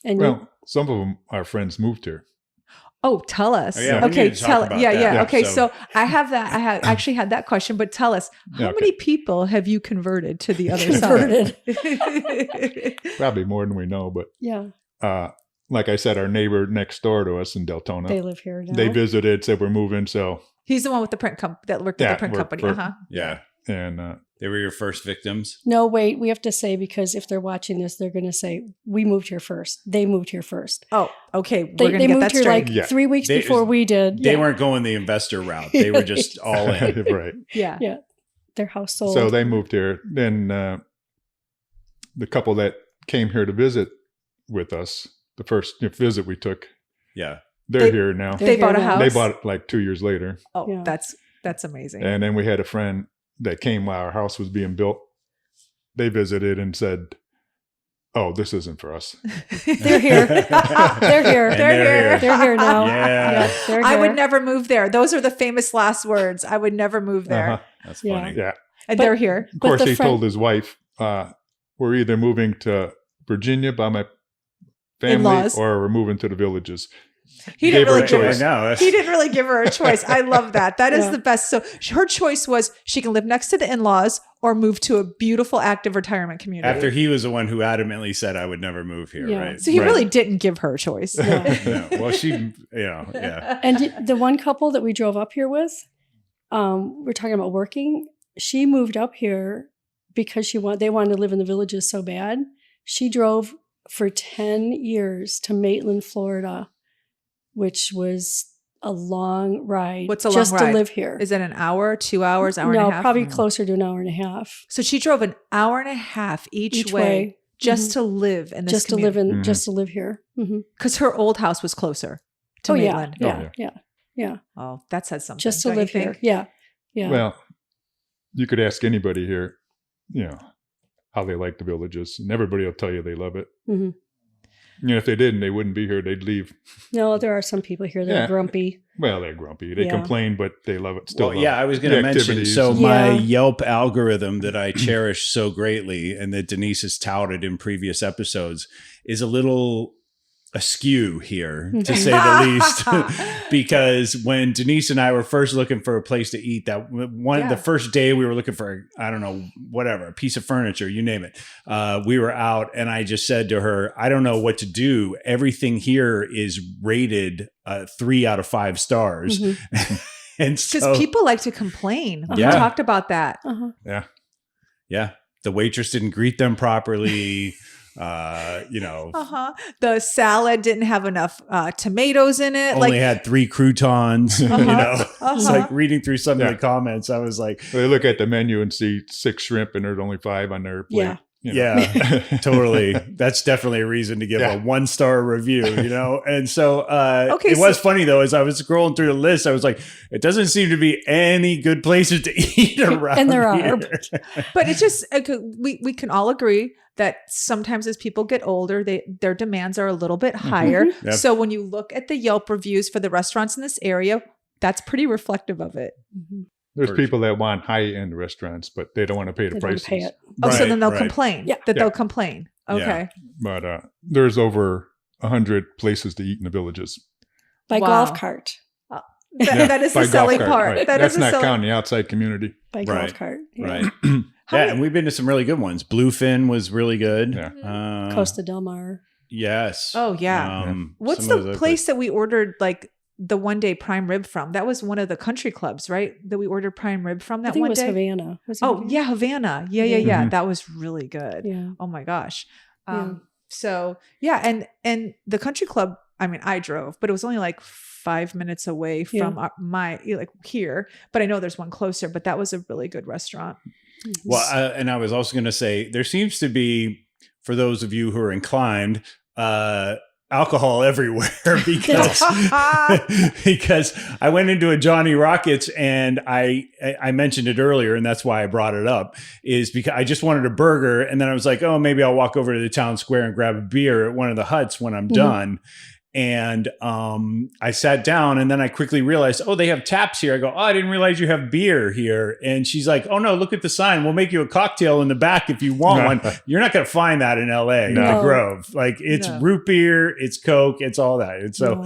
And Well, some of them, our friends moved here. Oh, tell us. Oh, yeah, we Okay, need to talk about yeah. that. Okay, So- so I have that. I have actually had that question, but tell us, how Yeah, okay. many people have you converted to the other Converted. side? Probably more than we know, but yeah, like I said, our neighbor next door to us in Deltona, they live here now. they visited, said we're moving. So, He's the one with the print that worked at Yeah, the print worked company. for- Uh-huh. Yeah. and They were your first victims. No, wait, we have to say, because if they're watching this, they're going to say, we moved here first. They moved here first. Oh, okay. We're They going to get moved that here straight. like Yeah. 3 weeks They- before we did. They Yeah. weren't going the investor route. They were just all in. right. Yeah. Yeah. Their house sold. So they moved here. Then the couple that came here to visit with us, the first visit we took, Yeah. they're here now. They're They here bought a now. house. They bought it like 2 years later. Oh, Yeah. that's amazing. And then we had a friend that came while our house was being built. They visited and said, "Oh, this isn't for us." They're here. They're here. And they're here. They're here now. Yeah. they're I here. would never move there. Those are the famous last words. I would never move there. Uh-huh. That's Yeah. funny. Yeah. And But- they're here. Of But course, the he friend- told his wife, "We're either moving to Virginia by my family, In-laws. or we're moving to the Villages." He Gave didn't her really a give choice. her. I know. He didn't really give her a choice. I love that. That is Yeah. the best. So her choice was she can live next to the in-laws or move to a beautiful active retirement community. After he was the one who adamantly said, I would never move here, Yeah. right? so he Right. really didn't give her a choice. Yeah. Yeah. Well, yeah. And the one couple that we drove up here with, we're talking about working. She moved up here because they wanted to live in the Villages so bad. She drove for 10 years to Maitland, Florida, which was a long ride. What's a long just ride? to live here? Is it an hour, 2 hours, hour and no, a half? probably closer to an hour and a half So she drove an hour and a half each way just to live in this just to live community. in, just to live here. Mm-hmm. Because her old house was closer to Oh yeah, Maitland. yeah, yeah. yeah. Oh, that says something. Just to don't you live here. think? Yeah, yeah. Well, you could ask anybody here, how they like the Villages, and everybody will tell you they love it. Mhm. If they didn't, they wouldn't be here. They'd leave. No, there are some people here that Yeah. are grumpy. Well, they're grumpy. They Yeah. complain, but they love it. Still, Well, love yeah, I was going to the mention. activities. So Yeah. my Yelp algorithm that I cherish so greatly, and that Denise has touted in previous episodes, is a little askew here, to say the least. Because when Denise and I were first looking for a place to eat, the first day we were looking for, I don't know, whatever, a piece of furniture, you name it. We were out, and I just said to her, I don't know what to do. Everything here is rated 3 out of 5 stars. Mhm. And Because so, people like to complain. We Yeah. talked about that. Uh-huh. yeah, the waitress didn't greet them properly. Uh-huh. Uh-huh. The salad didn't have enough tomatoes in it. Only had 3 croutons. It's Uh-huh. like reading through some of Yeah. the comments. I was like, They look at the menu and see 6 shrimp, and there's only 5 on their plate. Yeah. yeah, totally. That's definitely a reason to give Yeah. a 1-star review, And so Okay, it was so- funny though, as I was scrolling through the list, I was like, it doesn't seem to be any good places to eat around And there are. here. But it's just, we can all agree that sometimes as people get older, their demands are a little bit higher. Yep. So when you look at the Yelp reviews for the restaurants in this area, that's pretty reflective of it. Mhm. There's people that want high-end restaurants, but they don't want to pay the They don't prices. pay it. Oh, so Right, then they'll right. complain. Yeah. That Yeah. they'll complain. Okay. But there's over 100 places to eat in the villages. By Wow. golf cart. That is by the selling golf cart, part. right. That That's is the not selling. counting the outside community. By Right. golf cart. Yeah. Right. How yeah, many- and we've been to some really good ones. Bluefin was really good. Yeah. Costa Del Mar. Yes. Oh, yeah. What's some of the those place that we ordered like the one day prime rib from? That was one of the country clubs, right? That we ordered prime rib from I that think one it was day. Havana. Was it Oh, Havana? yeah, Havana. Yeah. Mhm. That was really good. Yeah. Oh my gosh. Yeah. So yeah, and the country club, I mean, I drove, but it was only like 5 minutes away from my like here, but I know there's one closer, but that was a really good restaurant. Well, and I was also going to say there seems to be, for those of you who are inclined, alcohol everywhere because because I went into a Johnny Rockets and I mentioned it earlier, and that's why I brought it up, is because I just wanted a burger, and then I was like, oh, maybe I'll walk over to the town square and grab a beer at one of the huts when I'm done. And I sat down, and then I quickly realized, oh, they have taps here. I go, oh, I didn't realize you have beer here. And she's like, oh, no, look at the sign. We'll make you a cocktail in the back if you want one. You're not going to find that in LA, No. the Grove. Like, it's No. root beer, it's Coke, it's all that. And so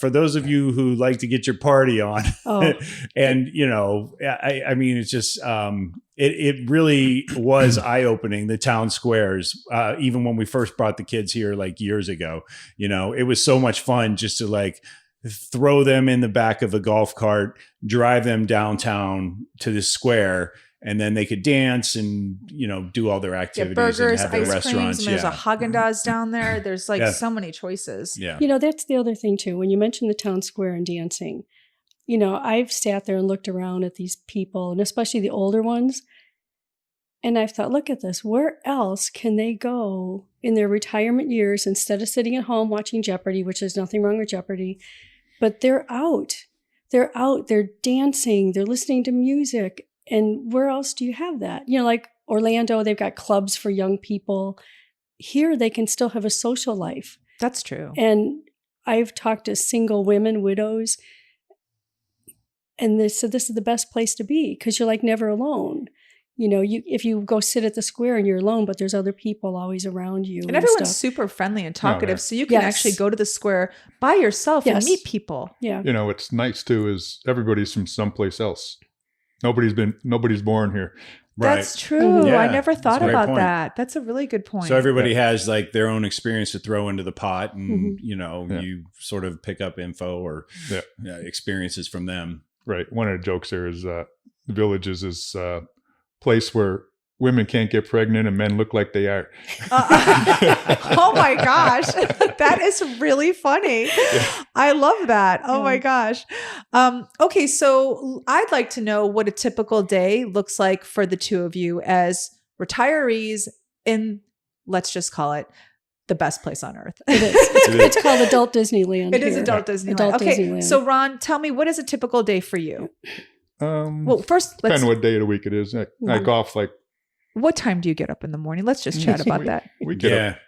for those of you who like to get your party on, Oh. and, you know, I mean, it's just... It really was eye-opening, the town squares, even when we first brought the kids here like years ago. You know, it was so much fun just to like throw them in the back of a golf cart, drive them downtown to the square, and then they could dance and, you know, do all their Yeah, activities burgers, and have their ice creams. restaurants. And there's a Haagen-Dazs down there. There's like Yeah. so many choices. Yeah. You know, that's the other thing too. When you mention the town square and dancing, you know, I've sat there and looked around at these people, and especially the older ones, and I've thought, look at this. Where else can they go in their retirement years instead of sitting at home watching Jeopardy, which there's nothing wrong with Jeopardy, but they're out. They're out. They're dancing. They're listening to music. And where else do you have that? You know, like Orlando, they've got clubs for young people. Here, they can still have a social life. That's true. And I've talked to single women, widows, and they said this is the best place to be because you're like never alone. You know, if you go sit at the square and you're alone, but there's other people always around you. And everyone's stuff. super friendly and talkative. yeah. So you can Yes. actually go to the square by yourself and Yes. meet people. Yeah. You know, what's nice too is everybody's from someplace else. Nobody's born here. Right. That's true. Yeah, I never that's a thought great about point. that. That's a really good point. So everybody has like their own experience to throw into the pot, and you know, Yeah. you sort of pick up info or experiences from them. Right. One of the jokes there is the villages is a place where women can't get pregnant and men look like they are. Oh my gosh. That is really funny. I love that. Oh my gosh. Okay. So I'd like to know what a typical day looks like for the two of you as retirees in, let's just call it, the best place on earth. It is. It's called Adult Disneyland. It is here. Adult Disneyland. Adult Okay. Disneyland. So Ron, tell me, what is a typical day for you? Well, first, Depending what day of the week it is. I golf like what time do you get up in the morning? Let's just chat about that. we get up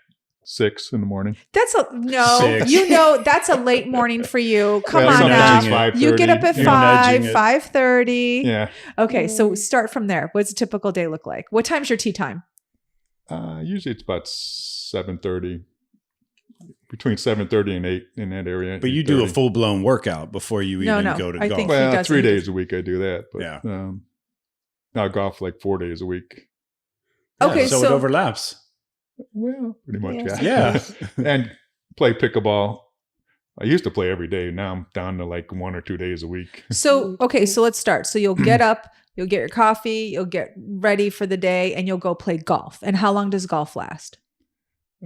6 in the morning. That's no, 6. you know, that's a late morning for you. Come Well, on now. sometimes You get up at 5, nudging it. 5:30. Yeah. Okay, so start from there. What's a typical day look like? What time's your tea time? Usually it's about 7:30. Between 7:30 and 8 in that area. But you do a 8:30. full blown workout before you No, even no, go to I golf. think- He Well, doesn't. 3 days a week I do that. But Yeah. I'll golf like 4 days a week. Okay, so it so overlaps. Well, pretty much, Yes. yeah. Yeah. And play pickleball. I used to play every day. Now I'm down to like 1 or 2 days a week. so okay, so let's start. So you'll get up, you'll get your coffee, you'll get ready for the day, and you'll go play golf. And how long does golf last?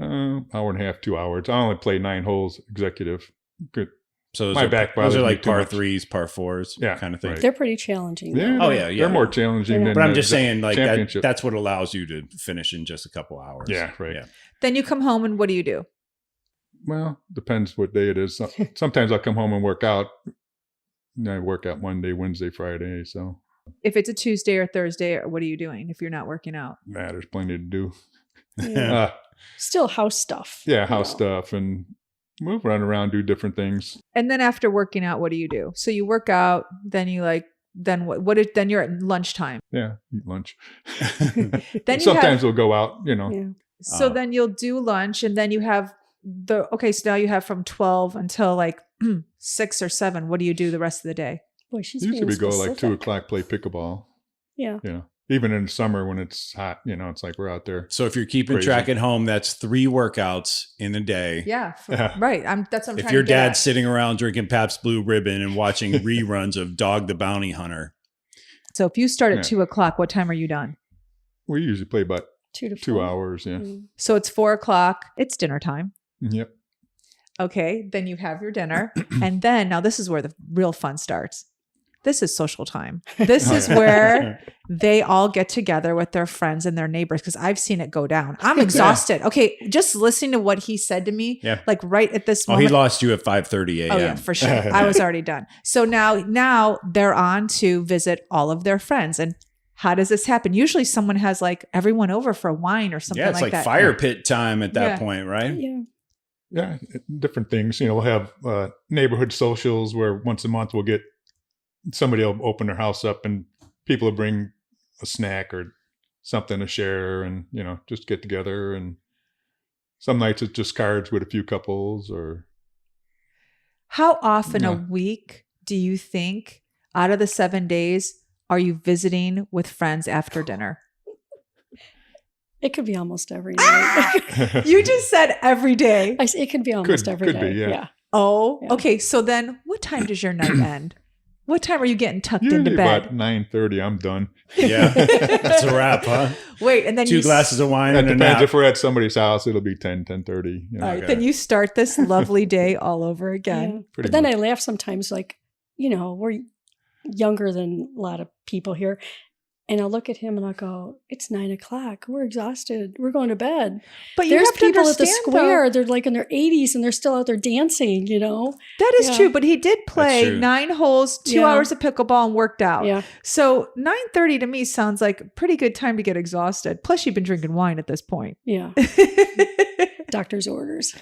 Hour and a half, 2 hours. I only play 9 holes executive. Good. So those My are, back those bothers are me like too par much. 3s, par 4s, Yeah, kind of thing. right. They're pretty challenging. Yeah. Oh, yeah, yeah. They're more challenging than But I'm the- just the saying, like that, championship. that's what allows you to finish in just a couple hours. Yeah, right. Yeah. Then you come home and what do you do? Well, depends what day it is. Sometimes I'll come home and work out. I work out Monday, Wednesday, Friday. So If it's a Tuesday or Thursday, what are you doing if you're not working out? there's plenty to do. Yeah. Still house stuff. Yeah, house stuff and move, run around, do different things. And then after working out, what do you do? So you work out, then you like then then you're at lunchtime. Yeah, eat lunch. Then Sometimes we'll go out, Yeah. So then you'll do lunch, and then you have so now you have from 12 until like 6 or 7. What do you do the rest of the day? Boy, she's Usually being we go like specific. 2:00, play pickleball. Yeah. Even in summer when it's hot, it's like we're out there. So if you're keeping Crazy. track at home, that's 3 workouts in a day. Yeah, right. That's what I'm If trying your to get dad's at. sitting around drinking Pabst Blue Ribbon and watching reruns of Dog the Bounty Hunter. So if you start at Yeah. 2:00, what time are you done? We usually play about 2 to 2 4. hours. Yeah. Mm. So it's 4:00. It's dinner time. Yep. Okay. Then you have your dinner. And then now this is where the real fun starts. This is social time. This is where they all get together with their friends and their neighbors, because I've seen it go down. I'm exhausted. Okay. Just listening to what he said to me, Yeah. like right at this Oh, moment. he lost you at 5:30 a.m. Oh yeah, for sure. I was already done. So now they're on to visit all of their friends. And how does this happen? Usually someone has like everyone over for wine or something Yeah, it's like that. fire pit time at that Yeah. point, right? Yeah. Yeah. Different things. We'll have neighborhood socials where once a month we'll get somebody will open their house up and people will bring a snack or something to share and, just get together. And some nights it's just cards with a few couples or. How often a Yeah. week do you think out of the 7 days are you visiting with friends after dinner? It could be almost every night. You just said every day. It could be almost every could be, day. yeah. Oh, Yeah. okay. So then what time does your night end? What time are you getting tucked Usually into bed? about 9:30, I'm done. Yeah. That's a wrap, huh? Wait, and then 2 you glasses of wine It and a depends. nap. If we're at somebody's house, it'll be 10:30. All right, then you start this lovely day all over again. Yeah. Pretty But then much. I laugh sometimes, like, we're younger than a lot of people here. And I'll look at him and I'll go, it's 9:00. We're exhausted. We're going to bed. But you There's have to people at the understand, square. They're like in their 80s and they're still out there dancing, that is Yeah. true. But he did play true. 9 holes, 2 Yeah. hours of pickleball, and worked out. Yeah. So 9:30 to me sounds like a pretty good time to get exhausted. Plus, you've been drinking wine at this point. Yeah. Doctor's orders.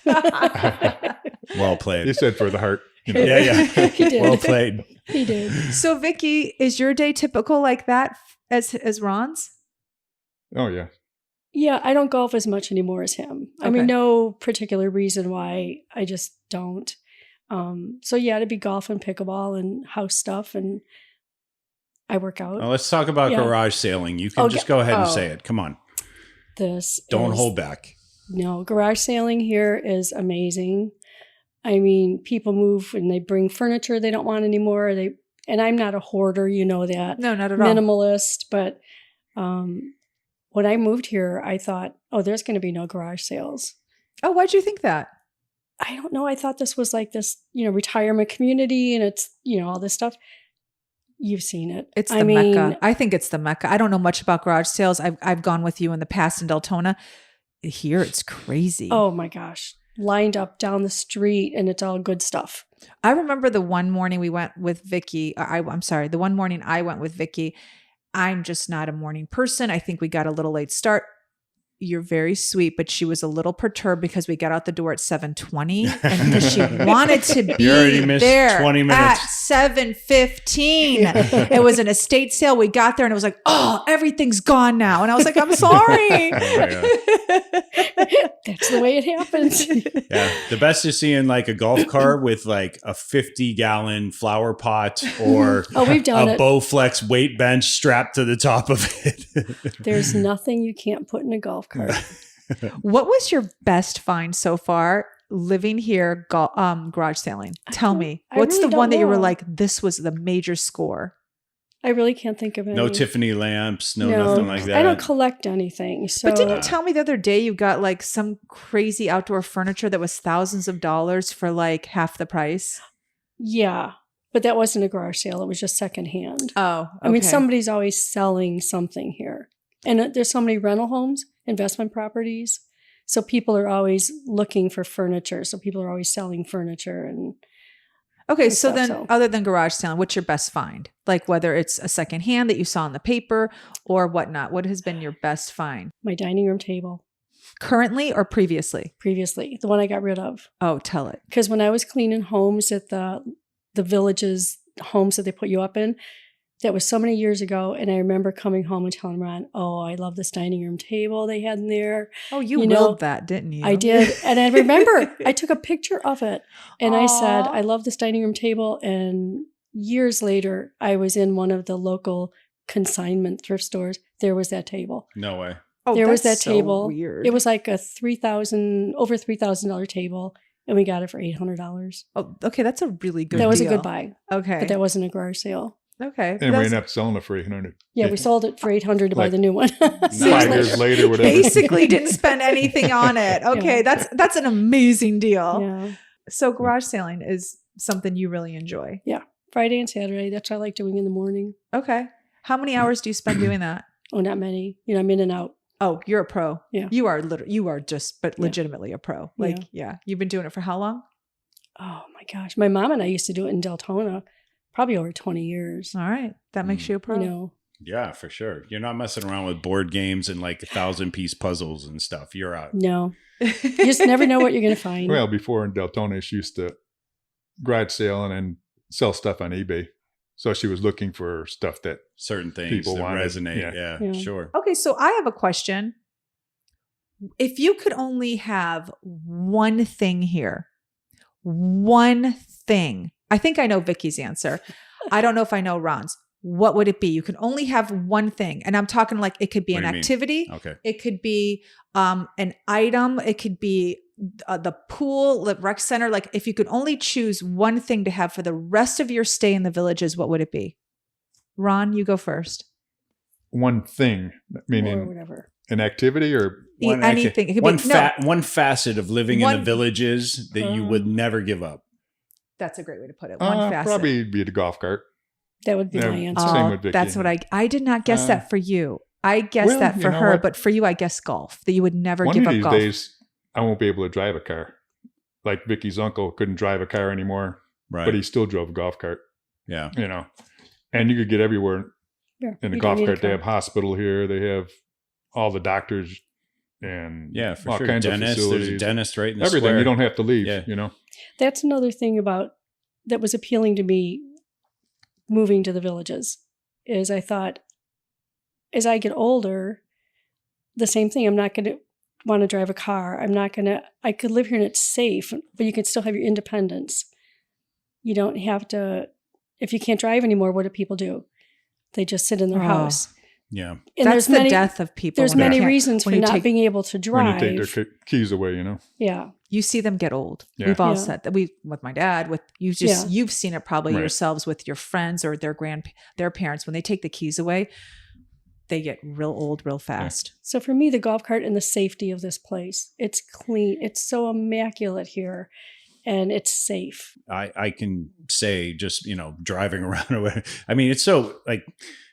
Well played. He said for the heart. Yeah. He did. Well played. He did. So, Vicky, is your day typical like that as Ron's? Oh, yeah. Yeah, I don't golf as much anymore as him. I Okay. mean, no particular reason why. I just don't. So yeah, it'd be golf and pickleball and house stuff, and I work out. Well, let's talk about Yeah. garage sailing. You can Okay. just go ahead and Oh. say it. Come on. Don't Hold back. No, garage sailing here is amazing. I mean, people move and they bring furniture they don't want anymore. And I'm not a hoarder, you know that. No, not at all. Minimalist, but when I moved here, I thought, oh, there's going to be no garage sales. Oh, why'd you think that? I don't know. I thought this was like this, retirement community and it's, all this stuff. You've seen it. It's the Mecca. I think it's the Mecca. I don't know much about garage sales. I've gone with you in the past in Deltona. Here, it's crazy. Oh my gosh. Lined up down the street and it's all good stuff. I remember the one morning we went with Vicky. I'm sorry. The one morning I went with Vicky. I'm just not a morning person. I think we got a little late start. You're very sweet, but she was a little perturbed because we got out the door at 7:20 and because she wanted to be You already missed there 20 at minutes. 7:15. It was an estate sale. We got there and it was like, oh, everything's gone now. And I was like, I'm sorry. That's the way it happens. Yeah. The best is seeing like a golf cart with like a 50-gallon flower pot or Oh, we've done a it. Bowflex weight bench strapped to the top of it. There's nothing you can't put in a golf cart. What was your best find so far living here, garage sailing? Tell me. I What's really the one don't that you were know. like, this was the major score? I really can't think of any. No Tiffany lamps, nothing like that. I don't collect anything. So But didn't you tell me the other day you got like some crazy outdoor furniture that was thousands of dollars for like half the price? Yeah. But that wasn't a garage sale. It was just secondhand. Oh, okay. I mean, somebody's always selling something here. And there's so many rental homes, investment properties. So people are always looking for furniture. So people are always selling furniture. And Okay, and so stuff, then so. other than garage sailing, what's your best find? Like whether it's a secondhand that you saw in the paper or whatnot. What has been your best find? my dining room table Currently or previously? previously, the one I got rid of. Oh, tell it. Because when I was cleaning homes at the villages, homes that they put you up in, That was so many years ago. And I remember coming home and telling Ron, oh, I love this dining room table they had in there. Oh, you know, willed that, didn't you? I did. And I remember I took a picture of it and I said, Aw. I love this dining room table. And years later, I was in one of the local consignment thrift stores. There was that table. No way. Oh, There was that's that so table. Weird. It was like a over $3,000 table. And we got it for $800. Oh, okay. That's a really good That was a deal. good buy. Okay. But that wasn't a garage sale. Okay. And we ended up selling it for $800. Yeah, we sold it for $800 to buy Like the new one. 5 years later, whatever. basically didn't spend anything on it. Okay. Yeah. That's an amazing deal. Yeah. So garage sailing is something you really enjoy. Friday and Saturday. That's what I like doing in the morning. Okay. How many hours do you spend doing that? Oh, not many. I'm in and out. Oh, you're a pro. Yeah. You are just, but legitimately a pro. Like, Yeah. You've been doing it for how long? Oh my gosh. My mom and I used to do it in Deltona, probably over 20 years. All right. That makes you a pro. Yeah, for sure. You're not messing around with board games and like 1,000-piece puzzles and stuff. You're out. No. You just never know what you're going to find. Well, before in Deltona, she used to garage sale and then sell stuff on eBay. So she was looking for stuff that Certain things People that wanted, resonate. Yeah, Yeah. sure. Okay. So I have a question. If you could only have one thing here, one thing, I think I know Vicky's answer. I don't know if I know Ron's. What would it be? You can only have one thing. And I'm talking like it could be What an do you mean? activity. Okay. It could be an item. It could be the pool, the rec center. Like if you could only choose one thing to have for the rest of your stay in the Villages, what would it be? Ron, you go first. one thing, Or meaning whatever. an activity or Anything. It could one, be, no, one facet of living in One- the Villages that you would never give up. that's a great way to put it. One facet. probably be the golf cart. That would be Yeah. my answer. Same Oh, with Vicky. that's what I did not guess that for you. I guessed well, that you for know her, what? but for you, I guess golf, that you would never One give of up these golf. days, I won't be able to drive a car. Like Vicky's uncle couldn't drive a car anymore, Right. but he still drove a golf cart. yeah. You know, and you could get everywhere Yeah, in a you don't golf need a cart. They car. have hospital here. They have all the doctors and Yeah, for all sure. kinds Dentist. of There's a facilities. dentist right in the Everything. square. You don't have to leave. Yeah. You know, That's another thing about that was appealing to me moving to the Villages is I thought as I get older, the same thing. I'm not going to want to drive a car. I could live here and it's safe, but you can still have your independence. You don't have to, if you can't drive anymore, what do people do? They just sit in their Oh. house. Yeah. And That's there's the many, death of people. there's when you many can't- reasons for when you not take- being able to when drive. you take their keys away, you know. Yeah. You see them get old. Yeah. We've all Yeah. said that. With my dad, with you, you've seen it probably Right. yourselves with your friends or their parents. When they take the keys away, they get real old real fast. So for me, the golf cart and the safety of this place, it's clean. It's so immaculate here and it's safe. I can say just, driving around away. I mean, it's so like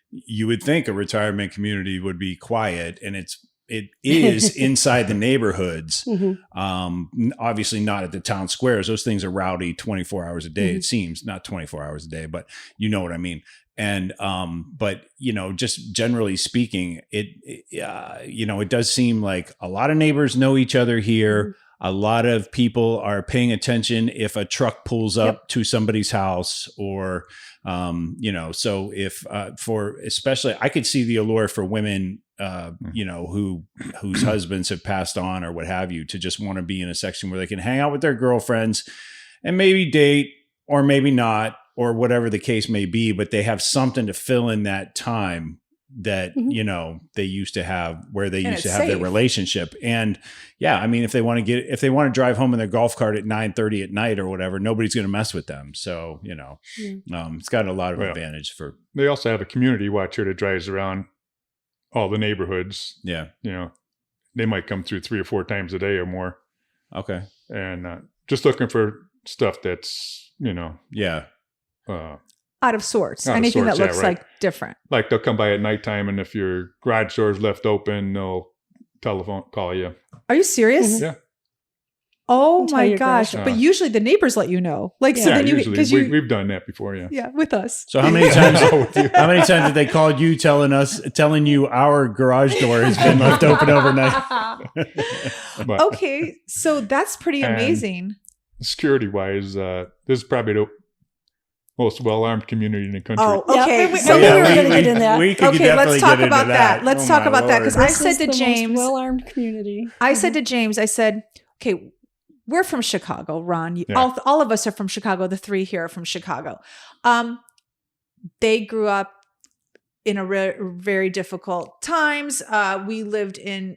you would think a retirement community would be quiet, and it is inside the neighborhoods. Obviously not at the town squares. Those things are rowdy 24 hours a day. It seems not 24 hours a day, but you know what I mean? And, but just generally speaking, it does seem like a lot of neighbors know each other here. A lot of people are paying attention if a truck pulls up to somebody's house or, so if, especially I could see the allure for women, whose husbands have passed on or what have you, to just want to be in a section where they can hang out with their girlfriends and maybe date or maybe not, or whatever the case may be, but they have something to fill in that time that, they used to have where they used to have their relationship. And yeah, I mean, if they want to drive home in their golf cart at 9:30 at night or whatever, nobody's going to mess with them. So, it's got a lot of advantage for. They also have a community watcher that drives around all the neighborhoods. Yeah. They might come through 3 or 4 times a day or more. Okay. And just looking for stuff that's, Yeah. Out of sorts. Out of Anything sorts, that looks yeah, right. like different. like they'll come by at nighttime, and if your garage door is left open, they'll telephone call you. Are you serious? Yeah. Oh Until my your gosh. garage but usually the neighbors let you know. Like, so Yeah, then you, usually. because you, We've done that before, yeah. yeah, with us. So how many times, With you. how many times did they call you telling you our garage door has been left open overnight? But Okay. So that's pretty And- amazing. security-wise, this is probably most well-armed community in the country. Oh, Yeah, okay. we- So I knew we were gonna get in that. We could okay, definitely let's talk get into about that. Let's Oh, talk my about that Lord. because I This said is to the James, most well-armed community. I said to James, I said, okay, we're from Chicago, Ron. Yeah. All of us are from Chicago. The three here are from Chicago. They grew up in very difficult times. We lived in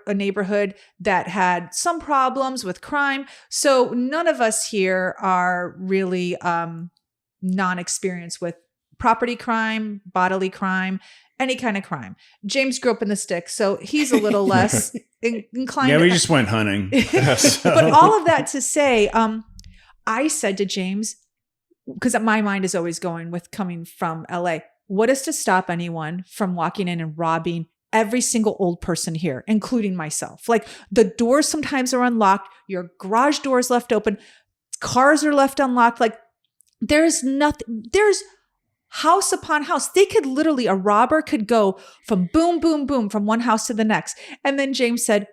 a neighborhood that had some problems with crime. So none of us here are really non-experienced with property crime, bodily crime, any kind of crime. James grew up in the sticks, so he's a little less inclined. Yeah, we just went hunting. So- But all of that to say, I said to James, because my mind is always going with coming from LA, what is to stop anyone from walking in and robbing every single old person here, including myself? Like the doors sometimes are unlocked, your garage door is left open, cars are left unlocked. Like there's nothing, there's house upon house. They could literally, a robber could go from boom, boom, boom, from one house to the next. And then James said,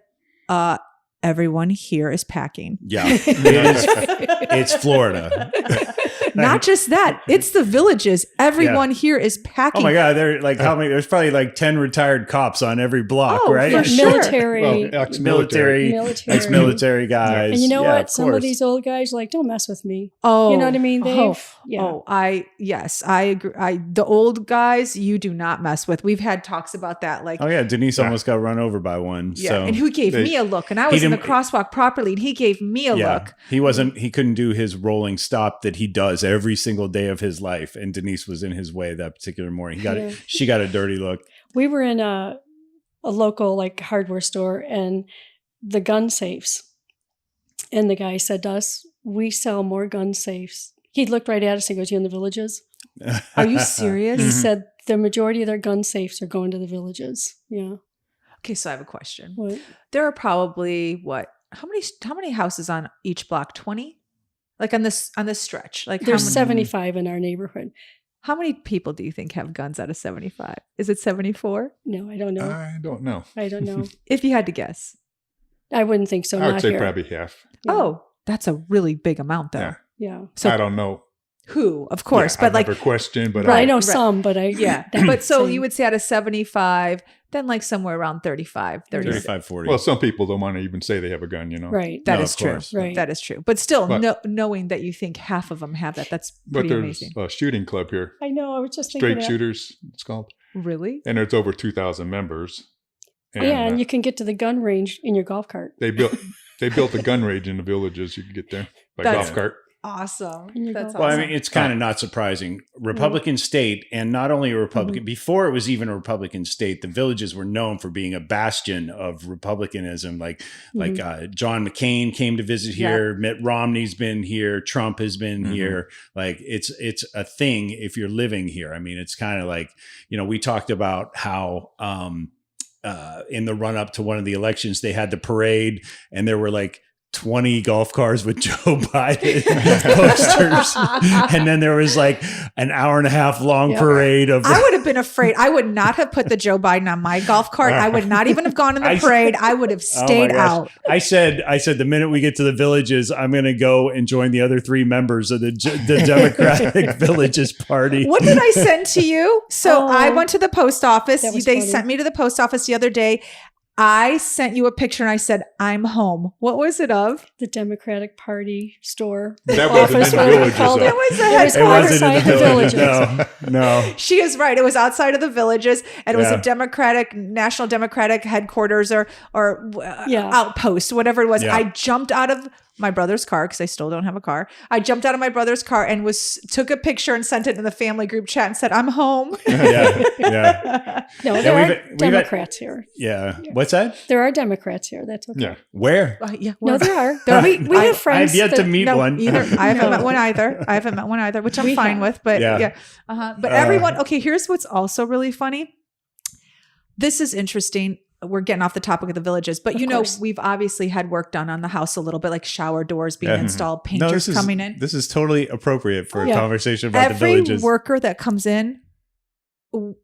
everyone here is packing. Yeah, it's Florida. Not just that, it's the villages. Everyone here is packing. Oh my God, they're like how many? There's probably like 10 retired cops on every block, Oh, right? for sure. Military. Well, ex-military. Military. ex-military guys. And you know Yeah, what? Some of these old guys are like, don't mess with me. Oh, You know what I mean? Yes, I agree. The old guys, you do not mess with. We've had talks about that. Like, Oh yeah, Denise almost got run over by one. yeah, So and who gave me a look, and I was in the didn't- crosswalk properly, and he gave me a look. he couldn't do his rolling stop that he does every single day of his life, and Denise was in his way that particular morning. She got a dirty look. We were in a local like hardware store and the gun safes. And the guy said to us, we sell more gun safes. He looked right at us and goes, you in the villages? Are you serious? He said the majority of their gun safes are going to the villages. Yeah. Okay, so I have a question. What? There are probably how many houses on each block? 20? Like on this stretch? Like There's how many, 75 in our neighborhood. how many people do you think have guns out of 75? Is it 74? No, I don't know. I don't know. I don't know. If you had to guess. I wouldn't think so. I would Not say here. probably half. Yeah. Oh, that's a really big amount though. Yeah. Yeah. So I don't know. who, of course, Yeah, but I've like, never questioned, but Well, I Right, know right. some, but I yeah. that- But so same. you would say out of 75, then like somewhere around 35, 36. 35, 40. well, some people don't want to even say they have a gun. You know, right. That No, is of true. course. Right. That is true. But still, But- knowing that you think half of them have that's But pretty there's amazing. a shooting club here, I know. I was just thinking Straight that. Shooters, it's called, Really? and there's over 2,000 members. And, Yeah, and you can get to the gun range in your golf cart. they built a gun range in the villages. You can get there by That's- golf cart. Awesome. And you That's go- Well, I awesome. mean, it's kind of not surprising. Republican state, and not only a Republican, before it was even a Republican state, the villages were known for being a bastion of Republicanism. Like John McCain came to visit here, Mitt Romney's been here, Trump has been here. Like it's a thing if you're living here. I mean, it's kind of like, we talked about how in the run up to one of the elections, they had the parade, and there were like 20 golf cars with Joe Biden posters. And then there was like an hour and a half long parade of. I would have been afraid. I would not have put the Joe Biden on my golf cart. I would not even have gone in the parade. I would have Oh my stayed gosh. out. I said the minute we get to the villages, I'm going to go and join the other 3 members of the Democratic Villages Party. What did I send to you? So Oh. I went to the post office. That was They funny. sent me to the post office the other day. I sent you a picture and I said, I'm home. What was it of? The Democratic Party store. That wasn't office, in the whatever you villages, called though. It was the It was headquarters. outside the villages. No. She is right. It was outside of the villages, and it was Yeah. a National Democratic headquarters or Yeah. outpost, whatever it was. Yeah. I jumped out of my brother's car because I still don't have a car. I jumped out of my brother's car and took a picture and sent it in the family group chat and said, "I'm home." Yeah. No, Yeah, there we've are had- Democrats here. Yeah. What's that? There are Democrats here. That's okay. Yeah. Where? Yeah, No, there are. There- We have friends. I've yet to that- meet No, one. either. I haven't No. met one either. Which I'm We fine have. with. But Yeah. yeah. But everyone. Okay, here's what's also really funny. This is interesting. We're getting off the topic of the villages, but Of course. we've obviously had work done on the house a little bit, like shower doors being Yeah. installed, painters coming in. This is totally appropriate for a Yeah. conversation about the Every villages. worker that comes in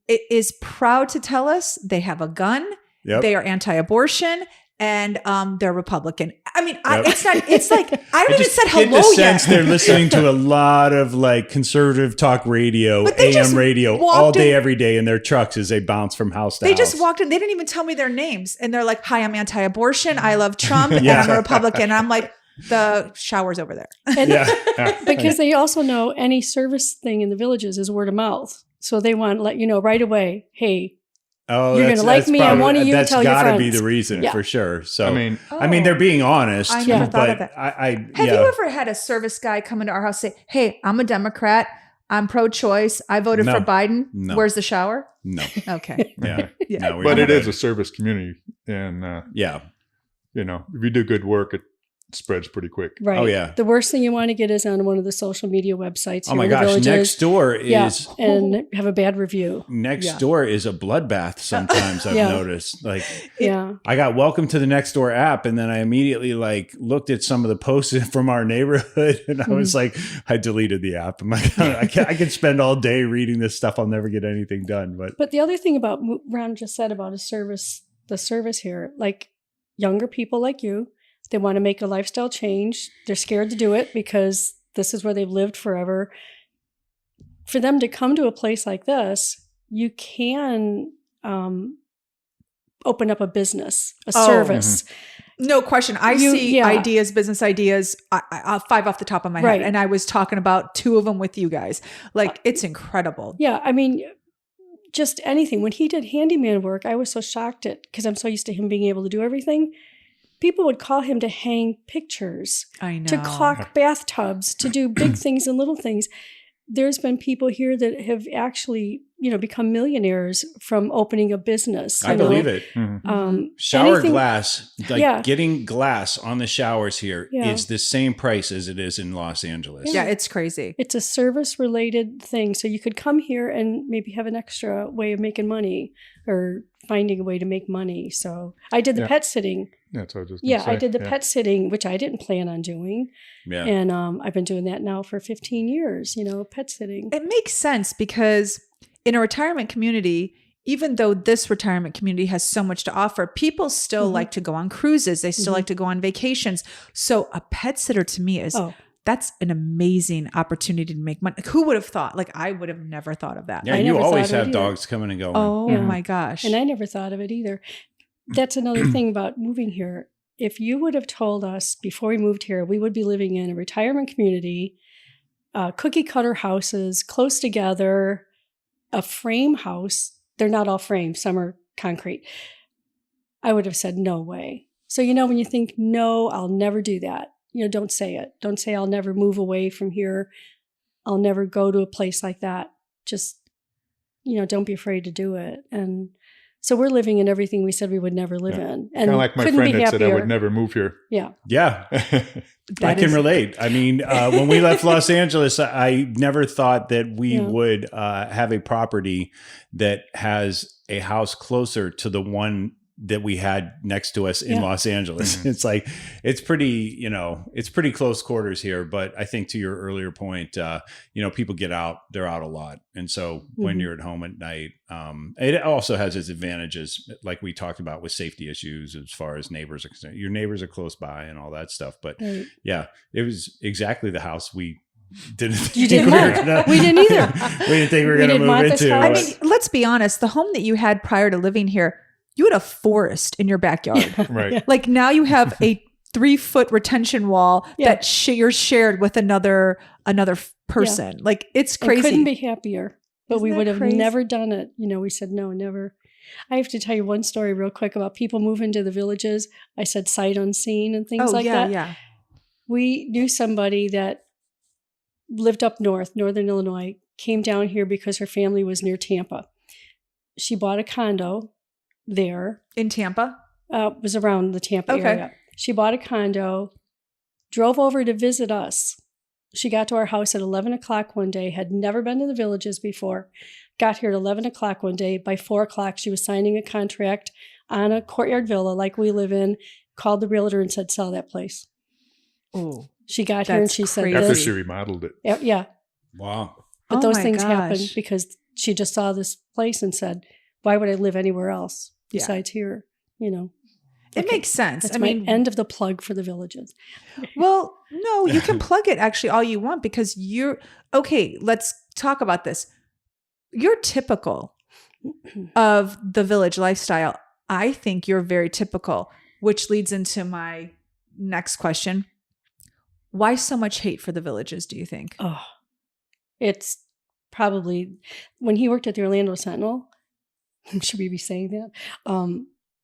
is proud to tell us they have a gun. Yep. They are anti-abortion. and they're Republican. I mean, it's like, I haven't even said Get hello the sense yet. they're listening to a lot of like conservative talk radio, But they just AM radio, walked all day, in- every day in their trucks as they bounce from house to They house. just walked in. They didn't even tell me their names. And they're like, hi, I'm anti-abortion. I love Trump and Yeah. I'm a Republican. And I'm like, the shower's over there. And Yeah. because they also know any service thing in the villages is word of mouth. So they want to let you know right away, hey, Oh, You're that's- gonna like that's me, and one of you that's tell your gotta be friends. the reason Yeah. for sure. So I mean, they're being honest. I never thought of but that. I Have you ever had a service guy come into our house say, hey, I'm a Democrat. I'm pro-choice. I voted No. for Biden. No. Where's the shower? No. Okay. Yeah. Yeah. No, we but it don't. is a service community, and Yeah. you know, if you do good work, it spreads pretty quick. right. Oh, yeah. The worst thing you want to get is on one of the social media websites. Oh here my in the gosh. villages. Next door Yeah, is and have a bad review. next door is a bloodbath sometimes I've Yeah. noticed. Like Yeah. I got welcome to the next door app and then I immediately like looked at some of the posts from our neighborhood and I was like, I deleted the app. I'm like, I can spend all day reading this stuff. I'll never get anything done. But But the other thing about Ron just said about the service here, like younger people like you, they want to make a lifestyle change. They're scared to do it because this is where they've lived forever. For them to come to a place like this, you can open up a business, a service. No question. I You- see yeah. ideas, business ideas, five off the top of my Right. head. And I was talking about two of them with you guys. Like, it's incredible. Yeah, I mean, just anything. When he did handyman work, I was so shocked at because I'm so used to him being able to do everything. People would call him to hang pictures, I know. to caulk bathtubs, to do big things and little things. There's been people here that have actually, become millionaires from opening a business. I believe it. Shower anything- glass, like Yeah. getting glass on the showers here Yeah. is the same price as it is in Los Angeles. Yeah, it's crazy. It's a service related thing. So you could come here and maybe have an extra way of making money or finding a way to make money. So I did the Yeah. pet sitting. That's what I was just Yeah, gonna I say. did the Yeah. pet sitting, which I didn't plan on doing. Yeah. And I've been doing that now for 15 years, pet sitting. It makes sense because in a retirement community, even though this retirement community has so much to offer, people still like to go on cruises. They still like to go on vacations. So a pet sitter to me is that's an amazing opportunity to make money. Like, who would have thought? Like, I would have never thought of that. Yeah, I you never always thought of have it dogs coming and going. Oh Yeah. my gosh. And I never thought of it either. That's another thing about moving here. If you would have told us before we moved here, we would be living in a retirement community, cookie cutter houses, close together, a frame house. They're not all frame, some are concrete. I would have said, no way. So, when you think, no, I'll never do that, don't say it. Don't say I'll never move away from here. I'll never go to a place like that. Just, don't be afraid to do it. And so we're living in everything we said we would never live in. And Kind of like my couldn't friend be that said I happier. would never move here. Yeah. Yeah. I That can is- relate. I mean, when we left Los Angeles, I never thought that we would have a property that has a house closer to the one that we had next to us in Yeah. Los Angeles. It's like, it's pretty, it's pretty close quarters here. But I think to your earlier point, people get out, they're out a lot. And so when you're at home at night, it also has its advantages, like we talked about with safety issues as far as neighbors are concerned. Your neighbors are close by and all that stuff. But Right. yeah, it was exactly the house we didn't. You didn't want. We didn't either. We didn't think we were We going to didn't move want this into. house. I mean, let's be honest. The home that you had prior to living here, you had a forest in your backyard. Right. Like, now you have a 3-foot retention wall Yeah. that you're shared with another person. Like, it's I crazy. couldn't be happier, but Isn't we that would have crazy? never done it. We said, no, never. I have to tell you one story real quick about people moving to the villages. I said sight unseen and things like that. Yeah. We knew somebody that lived up north, northern Illinois, came down here because her family was near Tampa. She bought a condo there. In Tampa. Was around the Tampa Okay. area. She bought a condo, drove over to visit us. She got to our house at 11 o'clock one day, had never been to the villages before, got here at 11 o'clock one day. By 4 o'clock, she was signing a contract on a courtyard villa like we live in, called the realtor and said, sell that place. Oh, She got here and That's she said, crazy. After this. she remodeled it. Yeah. Wow. But Oh those my things gosh. happened because she just saw this place and said, why would I live anywhere else Yeah. besides here? It makes sense. That's I mean, end of the plug for the villages. well, no, you can plug it actually all you want because okay, let's talk about this. You're typical of the village lifestyle. I think you're very typical, which leads into my next question. Why so much hate for the villages, do you think? Oh, it's probably when he worked at the Orlando Sentinel. Should we be saying that?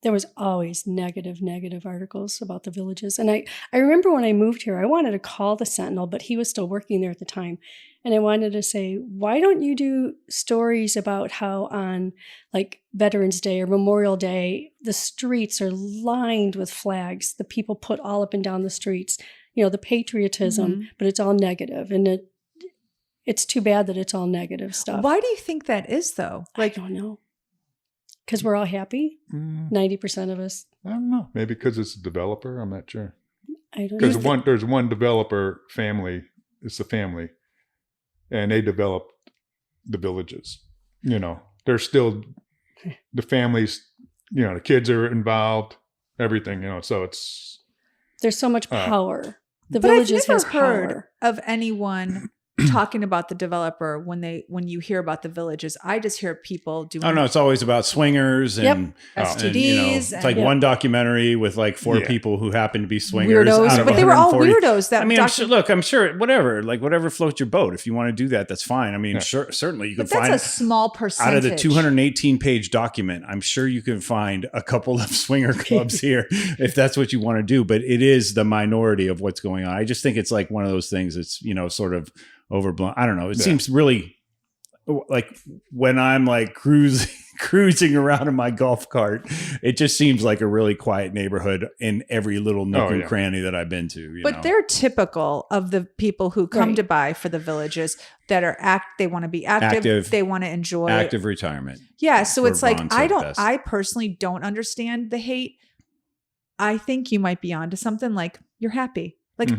There was always negative articles about the villages. And I remember when I moved here, I wanted to call the Sentinel, but he was still working there at the time. And I wanted to say, why don't you do stories about how on like Veterans Day or Memorial Day, the streets are lined with flags, the people put all up and down the streets, the patriotism, but it's all negative. And it's too bad that it's all negative stuff. Why do you think that is though? I don't know. Because we're all happy? 90% of us. I don't know. Maybe because it's a developer. I'm not sure. I don't know. Because there's one developer family. It's a family. And they developed the villages. They're still, the families, the kids are involved, everything, so it's. There's so much power. The but villages I've never has heard power. of anyone talking about the developer when you hear about the villages. I just hear people doing. Oh no, it's always about swingers and STDs. It's like one documentary with like four people who happen to be swingers. Weirdos, out of but they were all 140. weirdos. That I'm sure whatever floats your boat. If you want to do that, that's fine. I mean, certainly you can find. That's a small percentage out of the 218-page document. I'm sure you can find a couple of swinger clubs here if that's what you want to do. But it is the minority of what's going on. I just think it's like one of those things that's sort of overblown. I don't know. It seems really like when I'm like cruising around in my golf cart, it just seems like a really quiet neighborhood in every little nook and cranny that I've been to. But they're typical of the people who come to buy for the villages that are they want to be active, they want to enjoy active retirement. Yeah. So it's like, I personally don't understand the hate. I think you might be onto something. Like you're happy. Like,